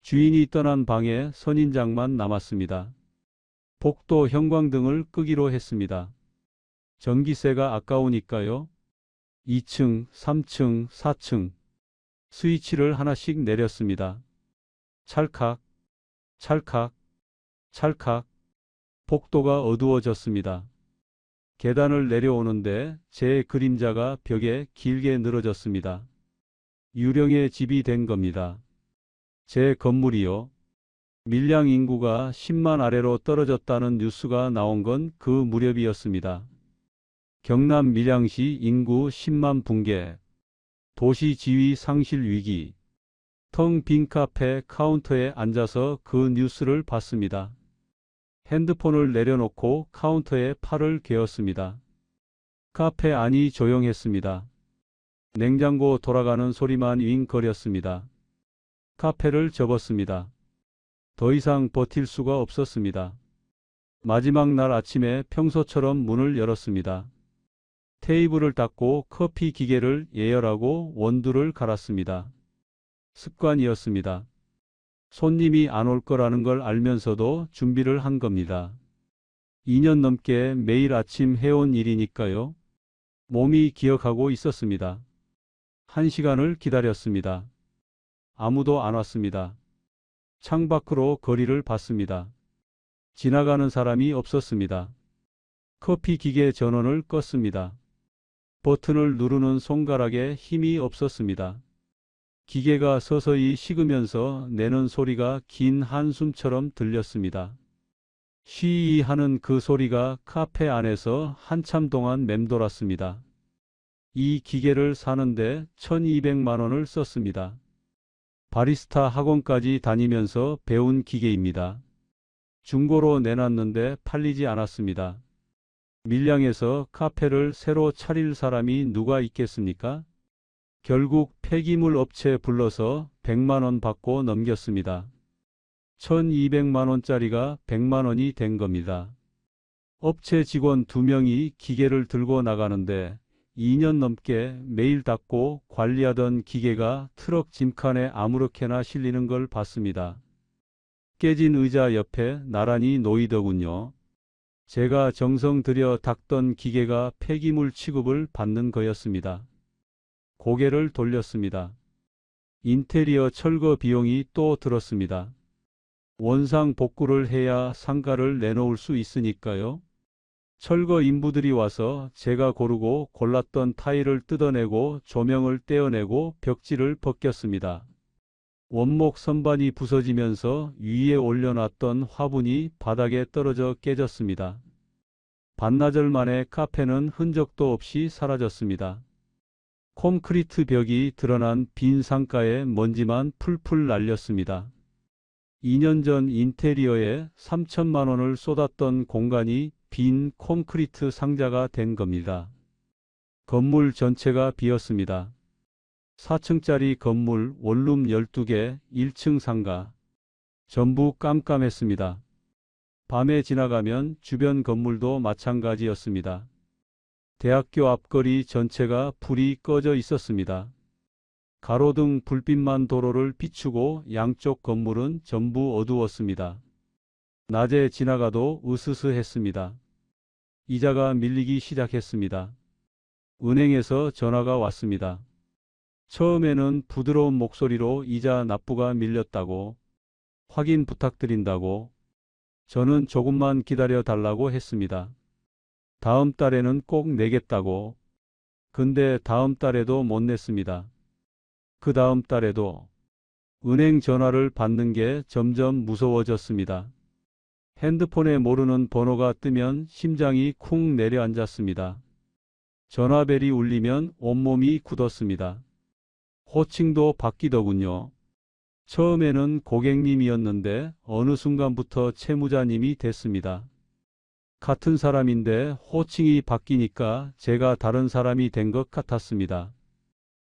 주인이 떠난 방에 선인장만 남았습니다. 복도 형광등을 끄기로 했습니다. 전기세가 아까우니까요. 2층, 3층, 4층. 스위치를 하나씩 내렸습니다. 찰칵, 찰칵, 찰칵. 복도가 어두워졌습니다. 계단을 내려오는데 제 그림자가 벽에 길게 늘어졌습니다. 유령의 집이 된 겁니다. 제 건물이요. 밀양 인구가 10만 아래로 떨어졌다는 뉴스가 나온 건 그 무렵이었습니다. 경남 밀양시 인구 10만 붕괴. 도시 지위 상실 위기. 텅 빈 카페 카운터에 앉아서 그 뉴스를 봤습니다. 핸드폰을 내려놓고 카운터에 팔을 괴었습니다. 카페 안이 조용했습니다. 냉장고 돌아가는 소리만 윙거렸습니다. 카페를 접었습니다. 더 이상 버틸 수가 없었습니다. 마지막 날 아침에 평소처럼 문을 열었습니다. 테이블을 닦고 커피 기계를 예열하고 원두를 갈았습니다. 습관이었습니다. 손님이 안 올 거라는 걸 알면서도 준비를 한 겁니다. 2년 넘게 매일 아침 해온 일이니까요. 몸이 기억하고 있었습니다. 1시간을 기다렸습니다. 아무도 안 왔습니다. 창밖으로 거리를 봤습니다. 지나가는 사람이 없었습니다. 커피 기계 전원을 껐습니다. 버튼을 누르는 손가락에 힘이 없었습니다. 기계가 서서히 식으면서 내는 소리가 긴 한숨처럼 들렸습니다. 쉬이 하는 그 소리가 카페 안에서 한참 동안 맴돌았습니다. 이 기계를 사는데 1200만 원을 썼습니다. 바리스타 학원까지 다니면서 배운 기계입니다. 중고로 내놨는데 팔리지 않았습니다. 밀양에서 카페를 새로 차릴 사람이 누가 있겠습니까? 결국 폐기물 업체 불러서 100만 원 받고 넘겼습니다. 1200만 원짜리가 100만 원이 된 겁니다. 업체 직원 2명이 기계를 들고 나가는데 2년 넘게 매일 닦고 관리하던 기계가 트럭 짐칸에 아무렇게나 실리는 걸 봤습니다. 깨진 의자 옆에 나란히 놓이더군요. 제가 정성 들여 닦던 기계가 폐기물 취급을 받는 거였습니다. 고개를 돌렸습니다. 인테리어 철거 비용이 또 들었습니다. 원상 복구를 해야 상가를 내놓을 수 있으니까요. 철거 인부들이 와서 제가 고르고 골랐던 타일을 뜯어내고 조명을 떼어내고 벽지를 벗겼습니다. 원목 선반이 부서지면서 위에 올려놨던 화분이 바닥에 떨어져 깨졌습니다. 반나절 만에 카페는 흔적도 없이 사라졌습니다. 콘크리트 벽이 드러난 빈 상가에 먼지만 풀풀 날렸습니다. 2년 전 인테리어에 3천만 원을 쏟았던 공간이 빈 콘크리트 상자가 된 겁니다. 건물 전체가 비었습니다. 4층짜리 건물 원룸 12개, 1층 상가. 전부 깜깜했습니다. 밤에 지나가면 주변 건물도 마찬가지였습니다. 대학교 앞거리 전체가 불이 꺼져 있었습니다. 가로등 불빛만 도로를 비추고 양쪽 건물은 전부 어두웠습니다. 낮에 지나가도 으스스했습니다. 이자가 밀리기 시작했습니다. 은행에서 전화가 왔습니다. 처음에는 부드러운 목소리로 이자 납부가 밀렸다고, 확인 부탁드린다고, 저는 조금만 기다려 달라고 했습니다. 다음 달에는 꼭 내겠다고. 근데 다음 달에도 못 냈습니다. 그 다음 달에도. 은행 전화를 받는 게 점점 무서워졌습니다. 핸드폰에 모르는 번호가 뜨면 심장이 쿵 내려앉았습니다. 전화벨이 울리면 온몸이 굳었습니다. 호칭도 바뀌더군요. 처음에는 고객님이었는데 어느 순간부터 채무자님이 됐습니다. 같은 사람인데 호칭이 바뀌니까 제가 다른 사람이 된 것 같았습니다.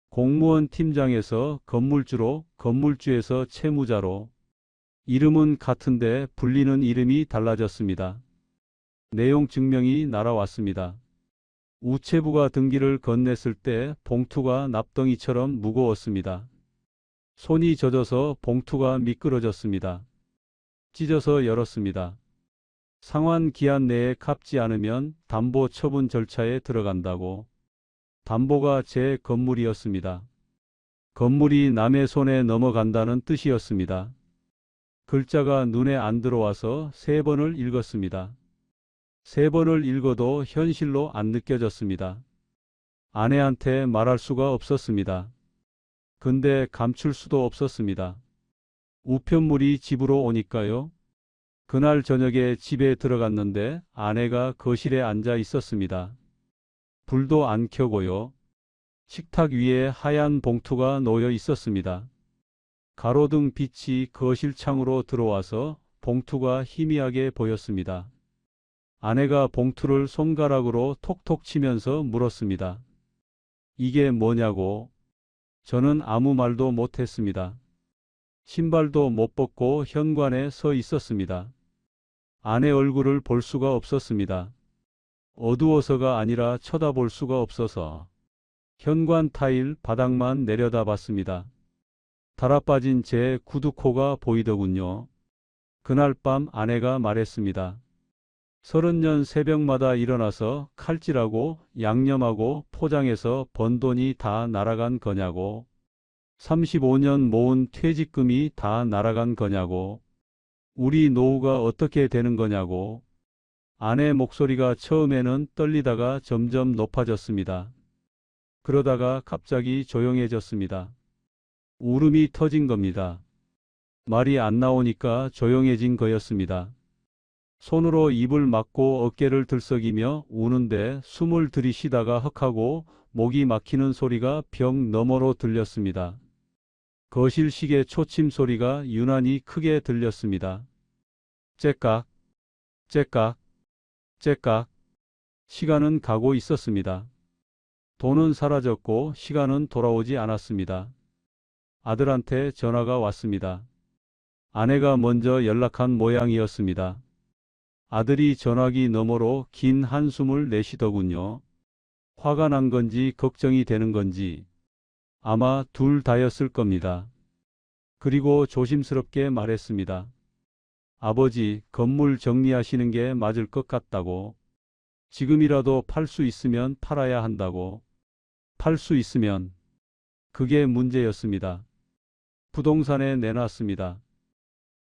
공무원 팀장에서 건물주로, 건물주에서 채무자로. 이름은 같은데 불리는 이름이 달라졌습니다. 내용 증명이 날아왔습니다. 우체부가 등기를 건넸을 때 봉투가 납덩이처럼 무거웠습니다. 손이 젖어서 봉투가 미끄러졌습니다. 찢어서 열었습니다. 상환 기한 내에 갚지 않으면 담보 처분 절차에 들어간다고. 담보가 제 건물이었습니다. 건물이 남의 손에 넘어간다는 뜻이었습니다. 글자가 눈에 안 들어와서 3번을 읽었습니다. 3번을 읽어도 현실로 안 느껴졌습니다. 아내한테 말할 수가 없었습니다. 근데 감출 수도 없었습니다. 우편물이 집으로 오니까요. 그날 저녁에 집에 들어갔는데 아내가 거실에 앉아 있었습니다. 불도 안 켜고요. 식탁 위에 하얀 봉투가 놓여 있었습니다. 가로등 빛이 거실 창으로 들어와서 봉투가 희미하게 보였습니다. 아내가 봉투를 손가락으로 톡톡 치면서 물었습니다. 이게 뭐냐고. 저는 아무 말도 못했습니다. 신발도 못 벗고 현관에 서 있었습니다. 아내 얼굴을 볼 수가 없었습니다. 어두워서가 아니라 쳐다볼 수가 없어서. 현관 타일 바닥만 내려다봤습니다. 달아빠진 제 구두코가 보이더군요. 그날 밤 아내가 말했습니다. 30년 새벽마다 일어나서 칼질하고 양념하고 포장해서 번 돈이 다 날아간 거냐고. 35년 모은 퇴직금이 다 날아간 거냐고. 우리 노후가 어떻게 되는 거냐고. 아내 목소리가 처음에는 떨리다가 점점 높아졌습니다. 그러다가 갑자기 조용해졌습니다. 울음이 터진 겁니다. 말이 안 나오니까 조용해진 거였습니다. 손으로 입을 막고 어깨를 들썩이며 우는데 숨을 들이쉬다가 헉하고 목이 막히는 소리가 벽 너머로 들렸습니다. 거실 시계 초침 소리가 유난히 크게 들렸습니다. 째깍, 째깍, 째깍. 시간은 가고 있었습니다. 돈은 사라졌고 시간은 돌아오지 않았습니다. 아들한테 전화가 왔습니다. 아내가 먼저 연락한 모양이었습니다. 아들이 전화기 너머로 긴 한숨을 내쉬더군요. 화가 난 건지 걱정이 되는 건지 아마 둘 다였을 겁니다. 그리고 조심스럽게 말했습니다. 아버지, 건물 정리하시는 게 맞을 것 같다고. 지금이라도 팔 수 있으면 팔아야 한다고. 팔 수 있으면. 그게 문제였습니다. 부동산에 내놨습니다.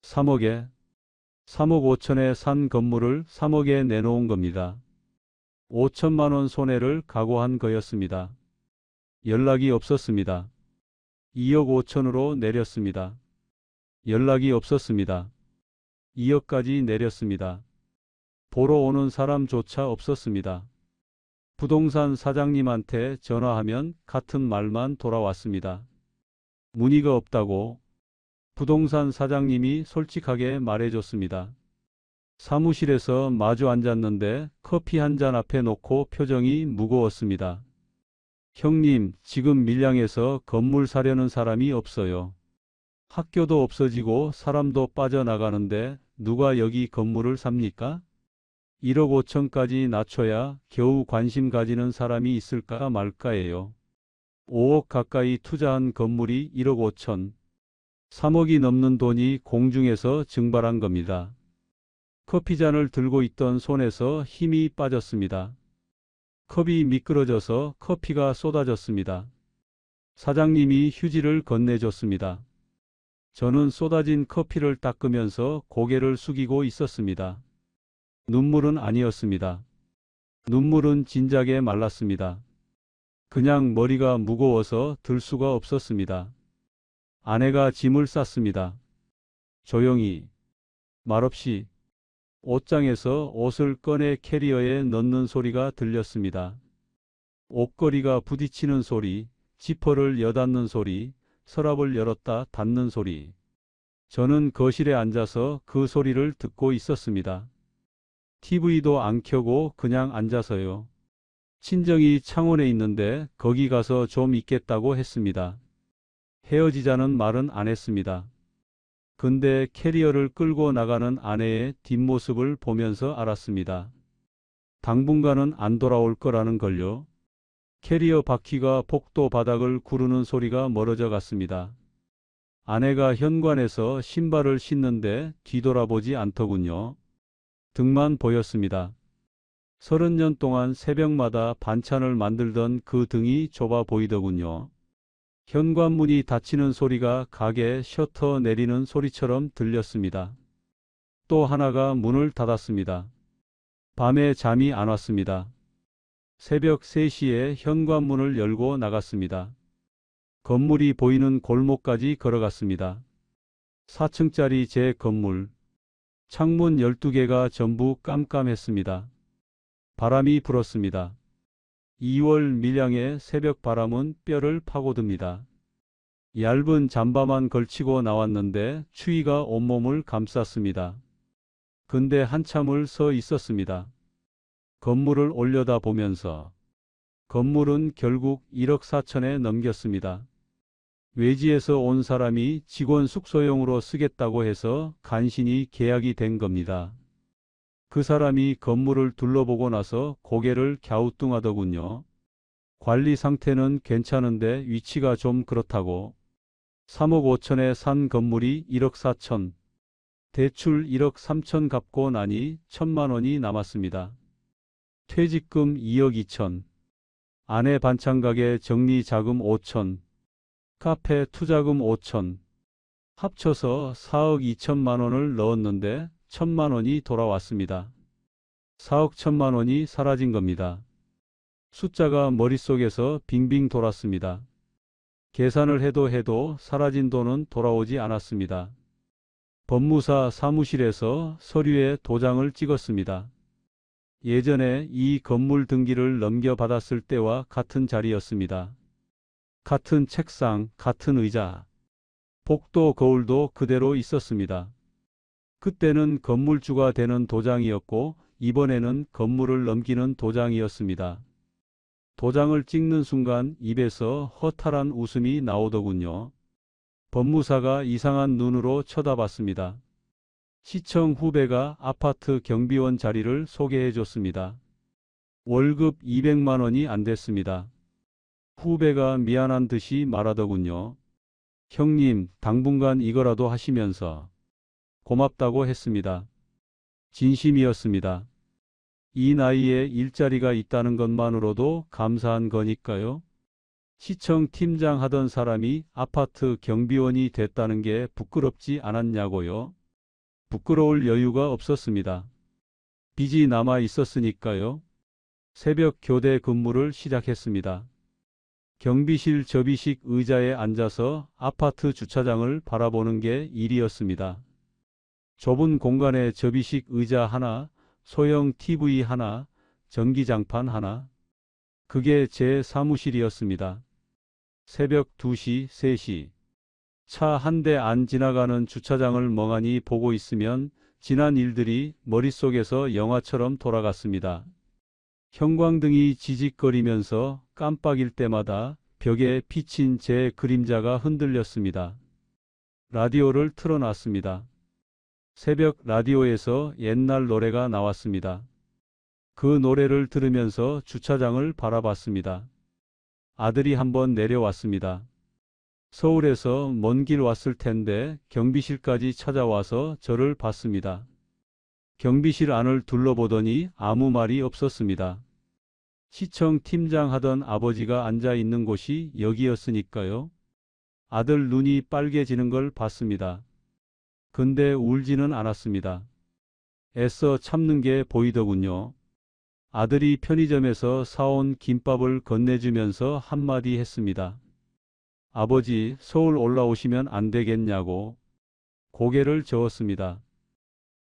3억에, 3억 5천에 산 건물을 3억에 내놓은 겁니다. 5천만 원 손해를 각오한 거였습니다. 연락이 없었습니다. 2억 5천으로 내렸습니다. 연락이 없었습니다. 2억까지 내렸습니다. 보러 오는 사람조차 없었습니다. 부동산 사장님한테 전화하면 같은 말만 돌아왔습니다. 문의가 없다고. 부동산 사장님이 솔직하게 말해줬습니다. 사무실에서 마주 앉았는데 커피 한 잔 앞에 놓고 표정이 무거웠습니다. 형님, 지금 밀양에서 건물 사려는 사람이 없어요. 학교도 없어지고 사람도 빠져나가는데 누가 여기 건물을 삽니까? 1억 5천까지 낮춰야 겨우 관심 가지는 사람이 있을까 말까예요. 5억 가까이 투자한 건물이 1억 5천, 3억이 넘는 돈이 공중에서 증발한 겁니다. 커피잔을 들고 있던 손에서 힘이 빠졌습니다. 컵이 미끄러져서 커피가 쏟아졌습니다. 사장님이 휴지를 건네줬습니다. 저는 쏟아진 커피를 닦으면서 고개를 숙이고 있었습니다. 눈물은 아니었습니다. 눈물은 진작에 말랐습니다. 그냥 머리가 무거워서 들 수가 없었습니다. 아내가 짐을 쌌습니다. 조용히, 말없이. 옷장에서 옷을 꺼내 캐리어에 넣는 소리가 들렸습니다. 옷걸이가 부딪히는 소리, 지퍼를 여닫는 소리, 서랍을 열었다 닫는 소리. 저는 거실에 앉아서 그 소리를 듣고 있었습니다. TV도 안 켜고 그냥 앉아서요. 친정이 창원에 있는데 거기 가서 좀 있겠다고 했습니다. 헤어지자는 말은 안 했습니다. 근데 캐리어를 끌고 나가는 아내의 뒷모습을 보면서 알았습니다. 당분간은 안 돌아올 거라는 걸요. 캐리어 바퀴가 복도 바닥을 구르는 소리가 멀어져 갔습니다. 아내가 현관에서 신발을 신는데 뒤돌아보지 않더군요. 등만 보였습니다. 30년 동안 새벽마다 반찬을 만들던 그 등이 좁아 보이더군요. 현관문이 닫히는 소리가 가게 셔터 내리는 소리처럼 들렸습니다. 또 하나가 문을 닫았습니다. 밤에 잠이 안 왔습니다. 새벽 3시에 현관문을 열고 나갔습니다. 건물이 보이는 골목까지 걸어갔습니다. 4층짜리 제 건물. 창문 12개가 전부 깜깜했습니다. 바람이 불었습니다. 2월 밀양의 새벽 바람은 뼈를 파고듭니다. 얇은 잠바만 걸치고 나왔는데 추위가 온몸을 감쌌습니다. 근데 한참을 서 있었습니다. 건물을 올려다보면서. 건물은 결국 1억 4천에 넘겼습니다. 외지에서 온 사람이 직원 숙소용으로 쓰겠다고 해서 간신히 계약이 된 겁니다. 그 사람이 건물을 둘러보고 나서 고개를 갸우뚱하더군요. 관리 상태는 괜찮은데 위치가 좀 그렇다고. 3억 5천에 산 건물이 1억 4천. 대출 1억 3천 갚고 나니 1천만 원이 남았습니다. 퇴직금 2억 2천. 아내 반찬 가게 정리 자금 5천. 카페 투자금 5천. 합쳐서 4억 2천만 원을 넣었는데 1천만 원이 돌아왔습니다. 4억 1천만 원이 사라진 겁니다. 숫자가 머릿속에서 빙빙 돌았습니다. 계산을 해도 사라진 돈은 돌아오지 않았습니다. 법무사 사무실에서 서류에 도장을 찍었습니다. 예전에 이 건물 등기를 넘겨받았을 때와 같은 자리였습니다. 같은 책상, 같은 의자, 복도 거울도 그대로 있었습니다. 그때는 건물주가 되는 도장이었고 이번에는 건물을 넘기는 도장이었습니다. 도장을 찍는 순간 입에서 허탈한 웃음이 나오더군요. 법무사가 이상한 눈으로 쳐다봤습니다. 시청 후배가 아파트 경비원 자리를 소개해 줬습니다. 월급 200만 원이 안 됐습니다. 후배가 미안한 듯이 말하더군요. 형님, 당분간 이거라도 하시면서 고맙다고 했습니다. 진심이었습니다. 이 나이에 일자리가 있다는 것만으로도 감사한 거니까요. 시청 팀장 하던 사람이 아파트 경비원이 됐다는 게 부끄럽지 않았냐고요. 부끄러울 여유가 없었습니다. 빚이 남아 있었으니까요. 새벽 교대 근무를 시작했습니다. 경비실 접이식 의자에 앉아서 아파트 주차장을 바라보는 게 일이었습니다. 좁은 공간에 접이식 의자 하나, 소형 TV 하나, 전기장판 하나. 그게 제 사무실이었습니다. 새벽 2시, 3시. 차 한 대 안 지나가는 주차장을 멍하니 보고 있으면 지난 일들이 머릿속에서 영화처럼 돌아갔습니다. 형광등이 지직거리면서 깜빡일 때마다 벽에 비친 제 그림자가 흔들렸습니다. 라디오를 틀어놨습니다. 새벽 라디오에서 옛날 노래가 나왔습니다. 그 노래를 들으면서 주차장을 바라봤습니다. 아들이 한번 내려왔습니다. 서울에서 먼 길 왔을 텐데 경비실까지 찾아와서 저를 봤습니다. 경비실 안을 둘러보더니 아무 말이 없었습니다. 시청 팀장 하던 아버지가 앉아 있는 곳이 여기였으니까요. 아들 눈이 빨개지는 걸 봤습니다. 근데 울지는 않았습니다. 애써 참는 게 보이더군요. 아들이 편의점에서 사온 김밥을 건네주면서 한마디 했습니다. 아버지, 서울 올라오시면 안 되겠냐고. 고개를 저었습니다.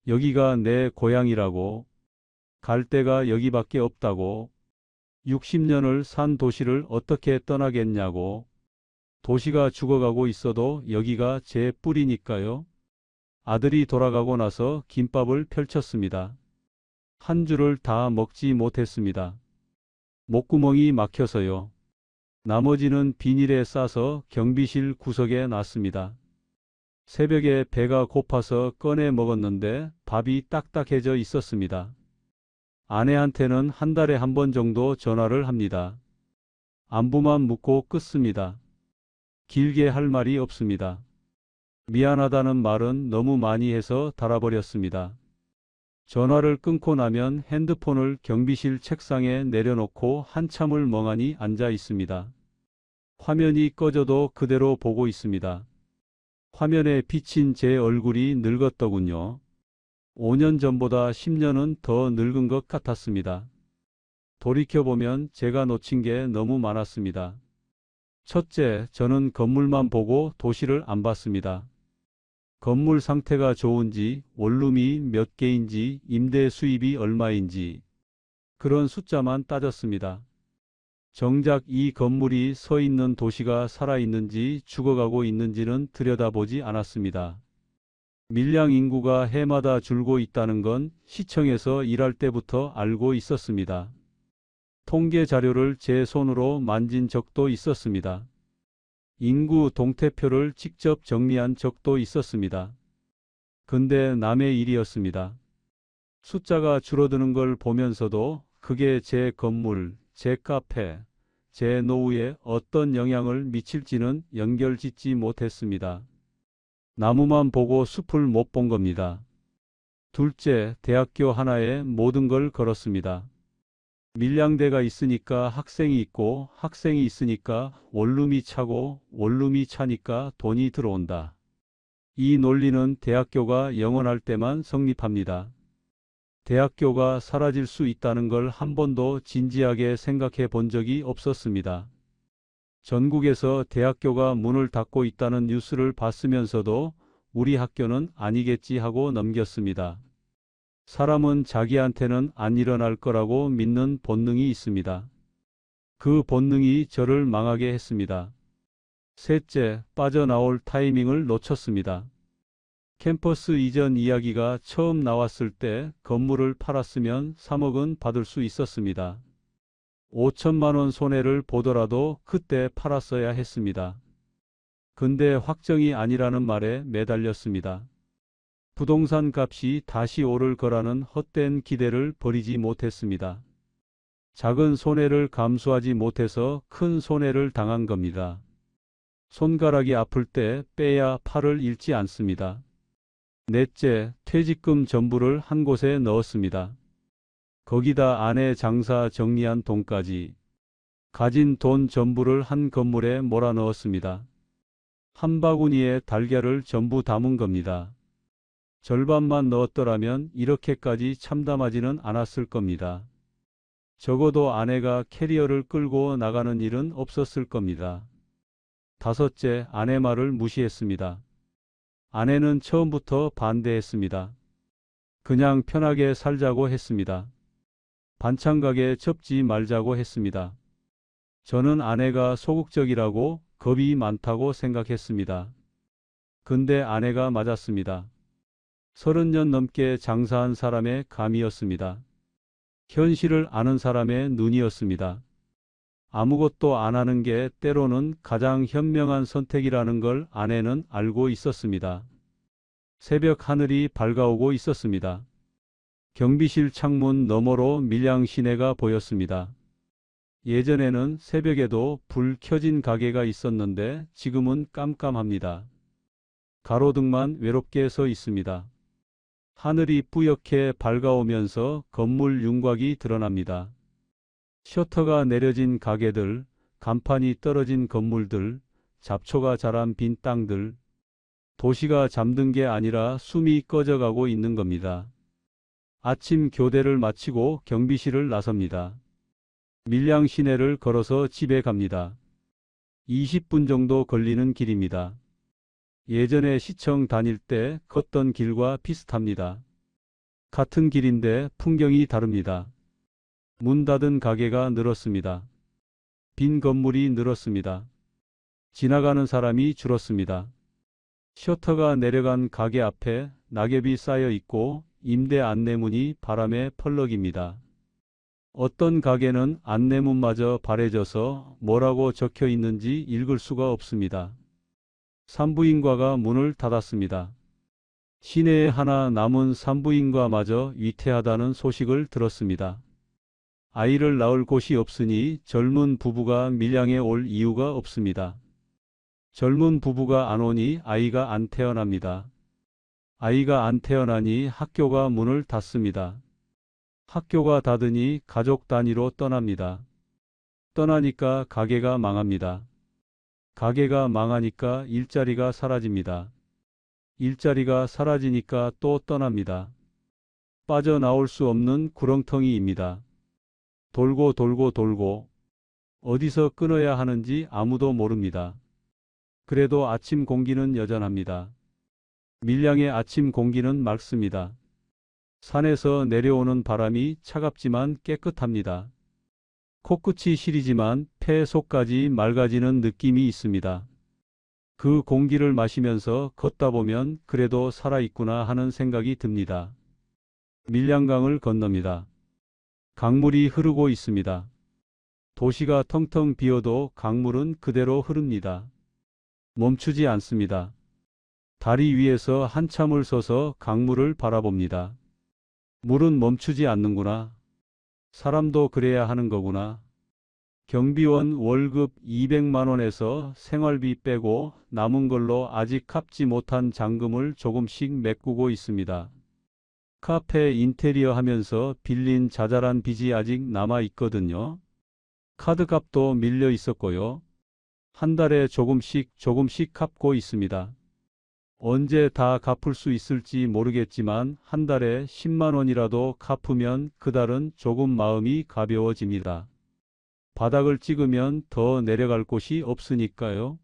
여기가 내 고향이라고. 갈 데가 여기밖에 없다고. 60년을 산 도시를 어떻게 떠나겠냐고. 도시가 죽어가고 있어도 여기가 제 뿌리니까요. 아들이 돌아가고 나서 김밥을 펼쳤습니다. 한 줄을 다 먹지 못했습니다. 목구멍이 막혀서요. 나머지는 비닐에 싸서 경비실 구석에 놨습니다. 새벽에 배가 고파서 꺼내 먹었는데 밥이 딱딱해져 있었습니다. 아내한테는 한 달에 한 번 정도 전화를 합니다. 안부만 묻고 끊습니다. 길게 할 말이 없습니다. 미안하다는 말은 너무 많이 해서 달아버렸습니다. 전화를 끊고 나면 핸드폰을 경비실 책상에 내려놓고 한참을 멍하니 앉아 있습니다. 화면이 꺼져도 그대로 보고 있습니다. 화면에 비친 제 얼굴이 늙었더군요. 5년 전보다 10년은 더 늙은 것 같았습니다. 돌이켜보면 제가 놓친 게 너무 많았습니다. 첫째, 저는 건물만 보고 도시를 안 봤습니다. 건물 상태가 좋은지, 원룸이 몇 개인지, 임대 수입이 얼마인지 그런 숫자만 따졌습니다. 정작 이 건물이 서 있는 도시가 살아있는지 죽어가고 있는지는 들여다보지 않았습니다. 밀양 인구가 해마다 줄고 있다는 건 시청에서 일할 때부터 알고 있었습니다. 통계 자료를 제 손으로 만진 적도 있었습니다. 인구 동태표를 직접 정리한 적도 있었습니다. 근데 남의 일이었습니다. 숫자가 줄어드는 걸 보면서도 그게 제 건물, 제 카페, 제 노후에 어떤 영향을 미칠지는 연결짓지 못했습니다. 나무만 보고 숲을 못 본 겁니다. 둘째, 대학교 하나에 모든 걸 걸었습니다. 밀양대가 있으니까 학생이 있고 학생이 있으니까 원룸이 차고 원룸이 차니까 돈이 들어온다. 이 논리는 대학교가 영원할 때만 성립합니다. 대학교가 사라질 수 있다는 걸 한 번도 진지하게 생각해 본 적이 없었습니다. 전국에서 대학교가 문을 닫고 있다는 뉴스를 봤으면서도 우리 학교는 아니겠지 하고 넘겼습니다. 사람은 자기한테는 안 일어날 거라고 믿는 본능이 있습니다. 그 본능이 저를 망하게 했습니다. 셋째, 빠져나올 타이밍을 놓쳤습니다. 캠퍼스 이전 이야기가 처음 나왔을 때 건물을 팔았으면 3억은 받을 수 있었습니다. 5천만 원 손해를 보더라도 그때 팔았어야 했습니다. 근데 확정이 아니라는 말에 매달렸습니다. 부동산 값이 다시 오를 거라는 헛된 기대를 버리지 못했습니다. 작은 손해를 감수하지 못해서 큰 손해를 당한 겁니다. 손가락이 아플 때 빼야 팔을 잃지 않습니다. 넷째, 퇴직금 전부를 한 곳에 넣었습니다. 거기다 아내 장사 정리한 돈까지. 가진 돈 전부를 한 건물에 몰아넣었습니다. 한 바구니에 달걀을 전부 담은 겁니다. 절반만 넣었더라면 이렇게까지 참담하지는 않았을 겁니다. 적어도 아내가 캐리어를 끌고 나가는 일은 없었을 겁니다. 다섯째, 아내 말을 무시했습니다. 아내는 처음부터 반대했습니다. 그냥 편하게 살자고 했습니다. 반찬 가게 접지 말자고 했습니다. 저는 아내가 소극적이라고 겁이 많다고 생각했습니다. 근데 아내가 맞았습니다. 30년 넘게 장사한 사람의 감이었습니다. 현실을 아는 사람의 눈이었습니다. 아무것도 안 하는 게 때로는 가장 현명한 선택이라는 걸 아내는 알고 있었습니다. 새벽 하늘이 밝아오고 있었습니다. 경비실 창문 너머로 밀양 시내가 보였습니다. 예전에는 새벽에도 불 켜진 가게가 있었는데 지금은 깜깜합니다. 가로등만 외롭게 서 있습니다. 하늘이 뿌옇게 밝아오면서 건물 윤곽이 드러납니다. 셔터가 내려진 가게들, 간판이 떨어진 건물들, 잡초가 자란 빈 땅들. 도시가 잠든 게 아니라 숨이 꺼져가고 있는 겁니다. 아침 교대를 마치고 경비실을 나섭니다. 밀양 시내를 걸어서 집에 갑니다. 20분 정도 걸리는 길입니다. 예전에 시청 다닐 때 걷던 길과 비슷합니다. 같은 길인데 풍경이 다릅니다. 문 닫은 가게가 늘었습니다. 빈 건물이 늘었습니다. 지나가는 사람이 줄었습니다. 셔터가 내려간 가게 앞에 낙엽이 쌓여 있고 임대 안내문이 바람에 펄럭입니다. 어떤 가게는 안내문마저 바래져서 뭐라고 적혀 있는지 읽을 수가 없습니다. 산부인과가 문을 닫았습니다. 시내에 하나 남은 산부인과마저 위태하다는 소식을 들었습니다. 아이를 낳을 곳이 없으니 젊은 부부가 밀양에 올 이유가 없습니다. 젊은 부부가 안 오니 아이가 안 태어납니다. 아이가 안 태어나니 학교가 문을 닫습니다. 학교가 닫으니 가족 단위로 떠납니다. 떠나니까 가게가 망합니다. 가게가 망하니까 일자리가 사라집니다. 일자리가 사라지니까 또 떠납니다. 빠져나올 수 없는 구렁텅이입니다. 돌고 돌고 돌고 어디서 끊어야 하는지 아무도 모릅니다. 그래도 아침 공기는 여전합니다. 밀양의 아침 공기는 맑습니다. 산에서 내려오는 바람이 차갑지만 깨끗합니다. 코끝이 시리지만 폐 속까지 맑아지는 느낌이 있습니다. 그 공기를 마시면서 걷다 보면 그래도 살아있구나 하는 생각이 듭니다. 밀양강을 건넙니다. 강물이 흐르고 있습니다. 도시가 텅텅 비어도 강물은 그대로 흐릅니다. 멈추지 않습니다. 다리 위에서 한참을 서서 강물을 바라봅니다. 물은 멈추지 않는구나. 사람도 그래야 하는 거구나. 경비원 월급 200만 원에서 생활비 빼고 남은 걸로 아직 갚지 못한 잔금을 조금씩 메꾸고 있습니다. 카페 인테리어 하면서 빌린 자잘한 빚이 아직 남아 있거든요. 카드값도 밀려 있었고요. 한 달에 조금씩 갚고 있습니다. 언제 다 갚을 수 있을지 모르겠지만 한 달에 10만 원이라도 갚으면 그달은 조금 마음이 가벼워집니다. 바닥을 찍으면 더 내려갈 곳이 없으니까요.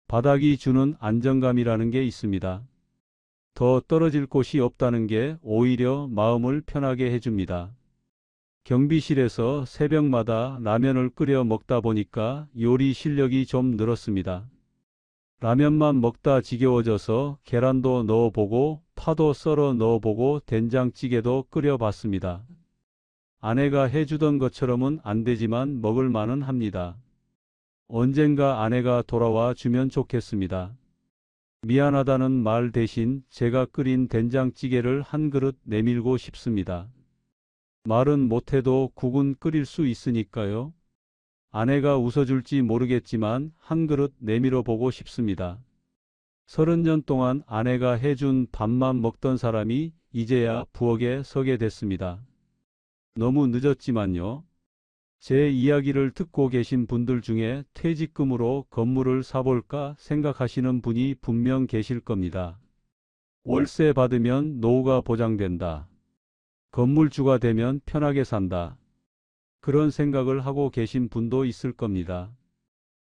바닥이 주는 안정감이라는 게 있습니다. 더 떨어질 곳이 없다는 게 오히려 마음을 편하게 해줍니다. 경비실에서 새벽마다 라면을 끓여 먹다 보니까 요리 실력이 좀 늘었습니다. 라면만 먹다 지겨워져서 계란도 넣어보고 파도 썰어 넣어보고 된장찌개도 끓여봤습니다. 아내가 해주던 것처럼은 안 되지만 먹을 만은 합니다. 언젠가 아내가 돌아와 주면 좋겠습니다. 미안하다는 말 대신 제가 끓인 된장찌개를 한 그릇 내밀고 싶습니다. 말은 못해도 국은 끓일 수 있으니까요. 아내가 웃어줄지 모르겠지만 한 그릇 내밀어 보고 싶습니다. 30년 동안 아내가 해준 밥만 먹던 사람이 이제야 부엌에 서게 됐습니다. 너무 늦었지만요. 제 이야기를 듣고 계신 분들 중에 퇴직금으로 건물을 사볼까 생각하시는 분이 분명 계실 겁니다. 월세 받으면 노후가 보장된다. 건물주가 되면 편하게 산다. 그런 생각을 하고 계신 분도 있을 겁니다.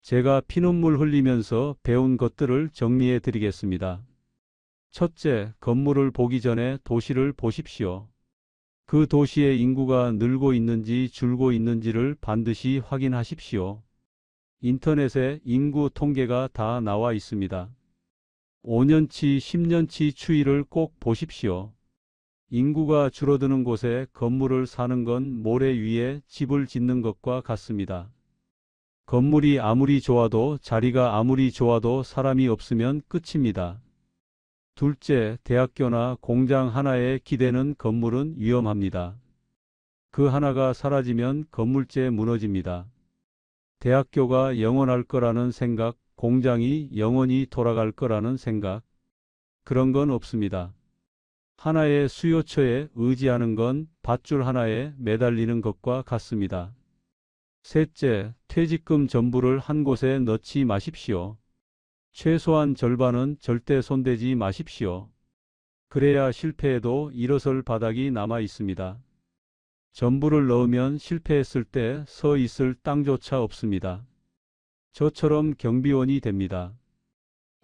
제가 피눈물 흘리면서 배운 것들을 정리해 드리겠습니다. 첫째, 건물을 보기 전에 도시를 보십시오. 그 도시의 인구가 늘고 있는지 줄고 있는지를 반드시 확인하십시오. 인터넷에 인구 통계가 다 나와 있습니다. 5년치, 10년치 추이를 꼭 보십시오. 인구가 줄어드는 곳에 건물을 사는 건 모래 위에 집을 짓는 것과 같습니다. 건물이 아무리 좋아도 자리가 아무리 좋아도 사람이 없으면 끝입니다. 둘째, 대학교나 공장 하나에 기대는 건물은 위험합니다. 그 하나가 사라지면 건물째 무너집니다. 대학교가 영원할 거라는 생각, 공장이 영원히 돌아갈 거라는 생각, 그런 건 없습니다. 하나의 수요처에 의지하는 건 밧줄 하나에 매달리는 것과 같습니다. 셋째, 퇴직금 전부를 한 곳에 넣지 마십시오. 최소한 절반은 절대 손대지 마십시오. 그래야 실패해도 일어설 바닥이 남아 있습니다. 전부를 넣으면 실패했을 때 서 있을 땅조차 없습니다. 저처럼 경비원이 됩니다.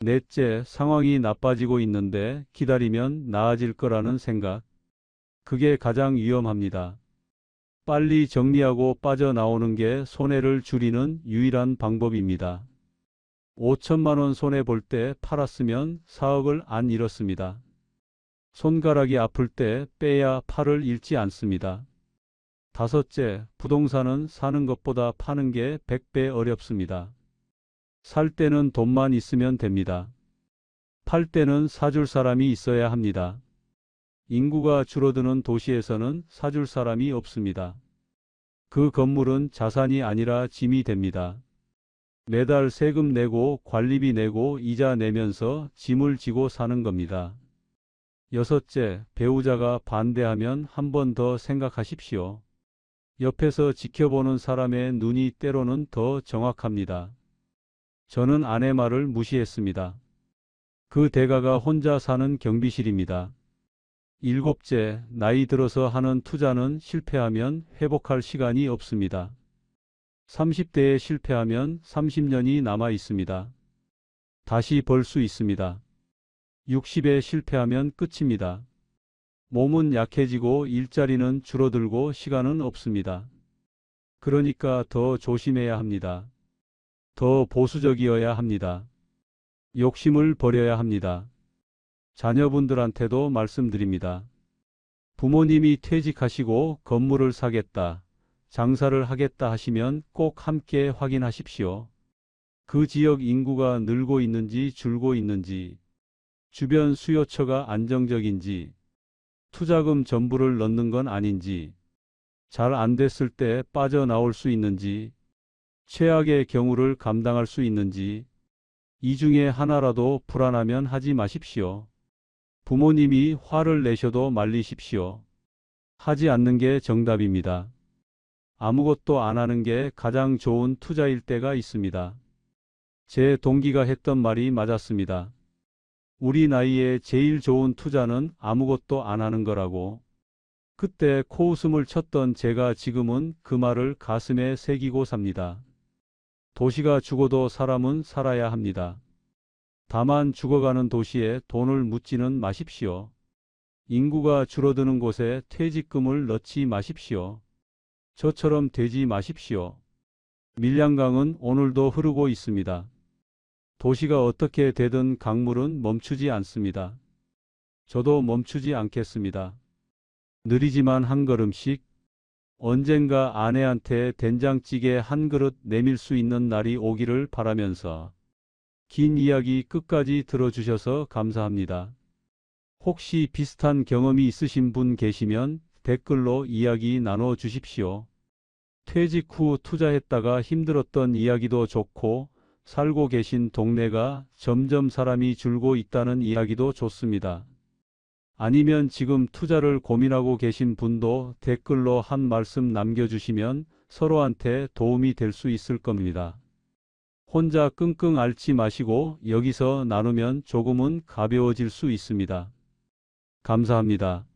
넷째, 상황이 나빠지고 있는데 기다리면 나아질 거라는 생각. 그게 가장 위험합니다. 빨리 정리하고 빠져나오는 게 손해를 줄이는 유일한 방법입니다. 5천만 원 손해 볼 때 팔았으면 4억을 안 잃었습니다. 손가락이 아플 때 빼야 팔을 잃지 않습니다. 다섯째, 부동산은 사는 것보다 파는 게 100배 어렵습니다. 살 때는 돈만 있으면 됩니다. 팔 때는 사줄 사람이 있어야 합니다. 인구가 줄어드는 도시에서는 사줄 사람이 없습니다. 그 건물은 자산이 아니라 짐이 됩니다. 매달 세금 내고 관리비 내고 이자 내면서 짐을 지고 사는 겁니다. 여섯째, 배우자가 반대하면 한 번 더 생각하십시오. 옆에서 지켜보는 사람의 눈이 때로는 더 정확합니다. 저는 아내 말을 무시했습니다. 그 대가가 혼자 사는 경비실입니다. 일곱째, 나이 들어서 하는 투자는 실패하면 회복할 시간이 없습니다. 30대에 실패하면 30년이 남아 있습니다. 다시 벌 수 있습니다. 60에 실패하면 끝입니다. 몸은 약해지고 일자리는 줄어들고 시간은 없습니다. 그러니까 더 조심해야 합니다. 더 보수적이어야 합니다. 욕심을 버려야 합니다. 자녀분들한테도 말씀드립니다. 부모님이 퇴직하시고 건물을 사겠다, 장사를 하겠다 하시면 꼭 함께 확인하십시오. 그 지역 인구가 늘고 있는지 줄고 있는지, 주변 수요처가 안정적인지, 투자금 전부를 넣는 건 아닌지, 잘 안 됐을 때 빠져나올 수 있는지, 최악의 경우를 감당할 수 있는지, 이 중에 하나라도 불안하면 하지 마십시오. 부모님이 화를 내셔도 말리십시오. 하지 않는 게 정답입니다. 아무것도 안 하는 게 가장 좋은 투자일 때가 있습니다. 제 동기가 했던 말이 맞았습니다. 우리 나이에 제일 좋은 투자는 아무것도 안 하는 거라고. 그때 코웃음을 쳤던 제가 지금은 그 말을 가슴에 새기고 삽니다. 도시가 죽어도 사람은 살아야 합니다. 다만 죽어가는 도시에 돈을 묻지는 마십시오. 인구가 줄어드는 곳에 퇴직금을 넣지 마십시오. 저처럼 되지 마십시오. 밀양강은 오늘도 흐르고 있습니다. 도시가 어떻게 되든 강물은 멈추지 않습니다. 저도 멈추지 않겠습니다. 느리지만 한 걸음씩, 언젠가 아내한테 된장찌개 한 그릇 내밀 수 있는 날이 오기를 바라면서 긴 이야기 끝까지 들어주셔서 감사합니다. 혹시 비슷한 경험이 있으신 분 계시면 댓글로 이야기 나눠 주십시오. 퇴직 후 투자했다가 힘들었던 이야기도 좋고, 살고 계신 동네가 점점 사람이 줄고 있다는 이야기도 좋습니다. 아니면 지금 투자를 고민하고 계신 분도 댓글로 한 말씀 남겨주시면 서로한테 도움이 될 수 있을 겁니다. 혼자 끙끙 앓지 마시고 여기서 나누면 조금은 가벼워질 수 있습니다. 감사합니다.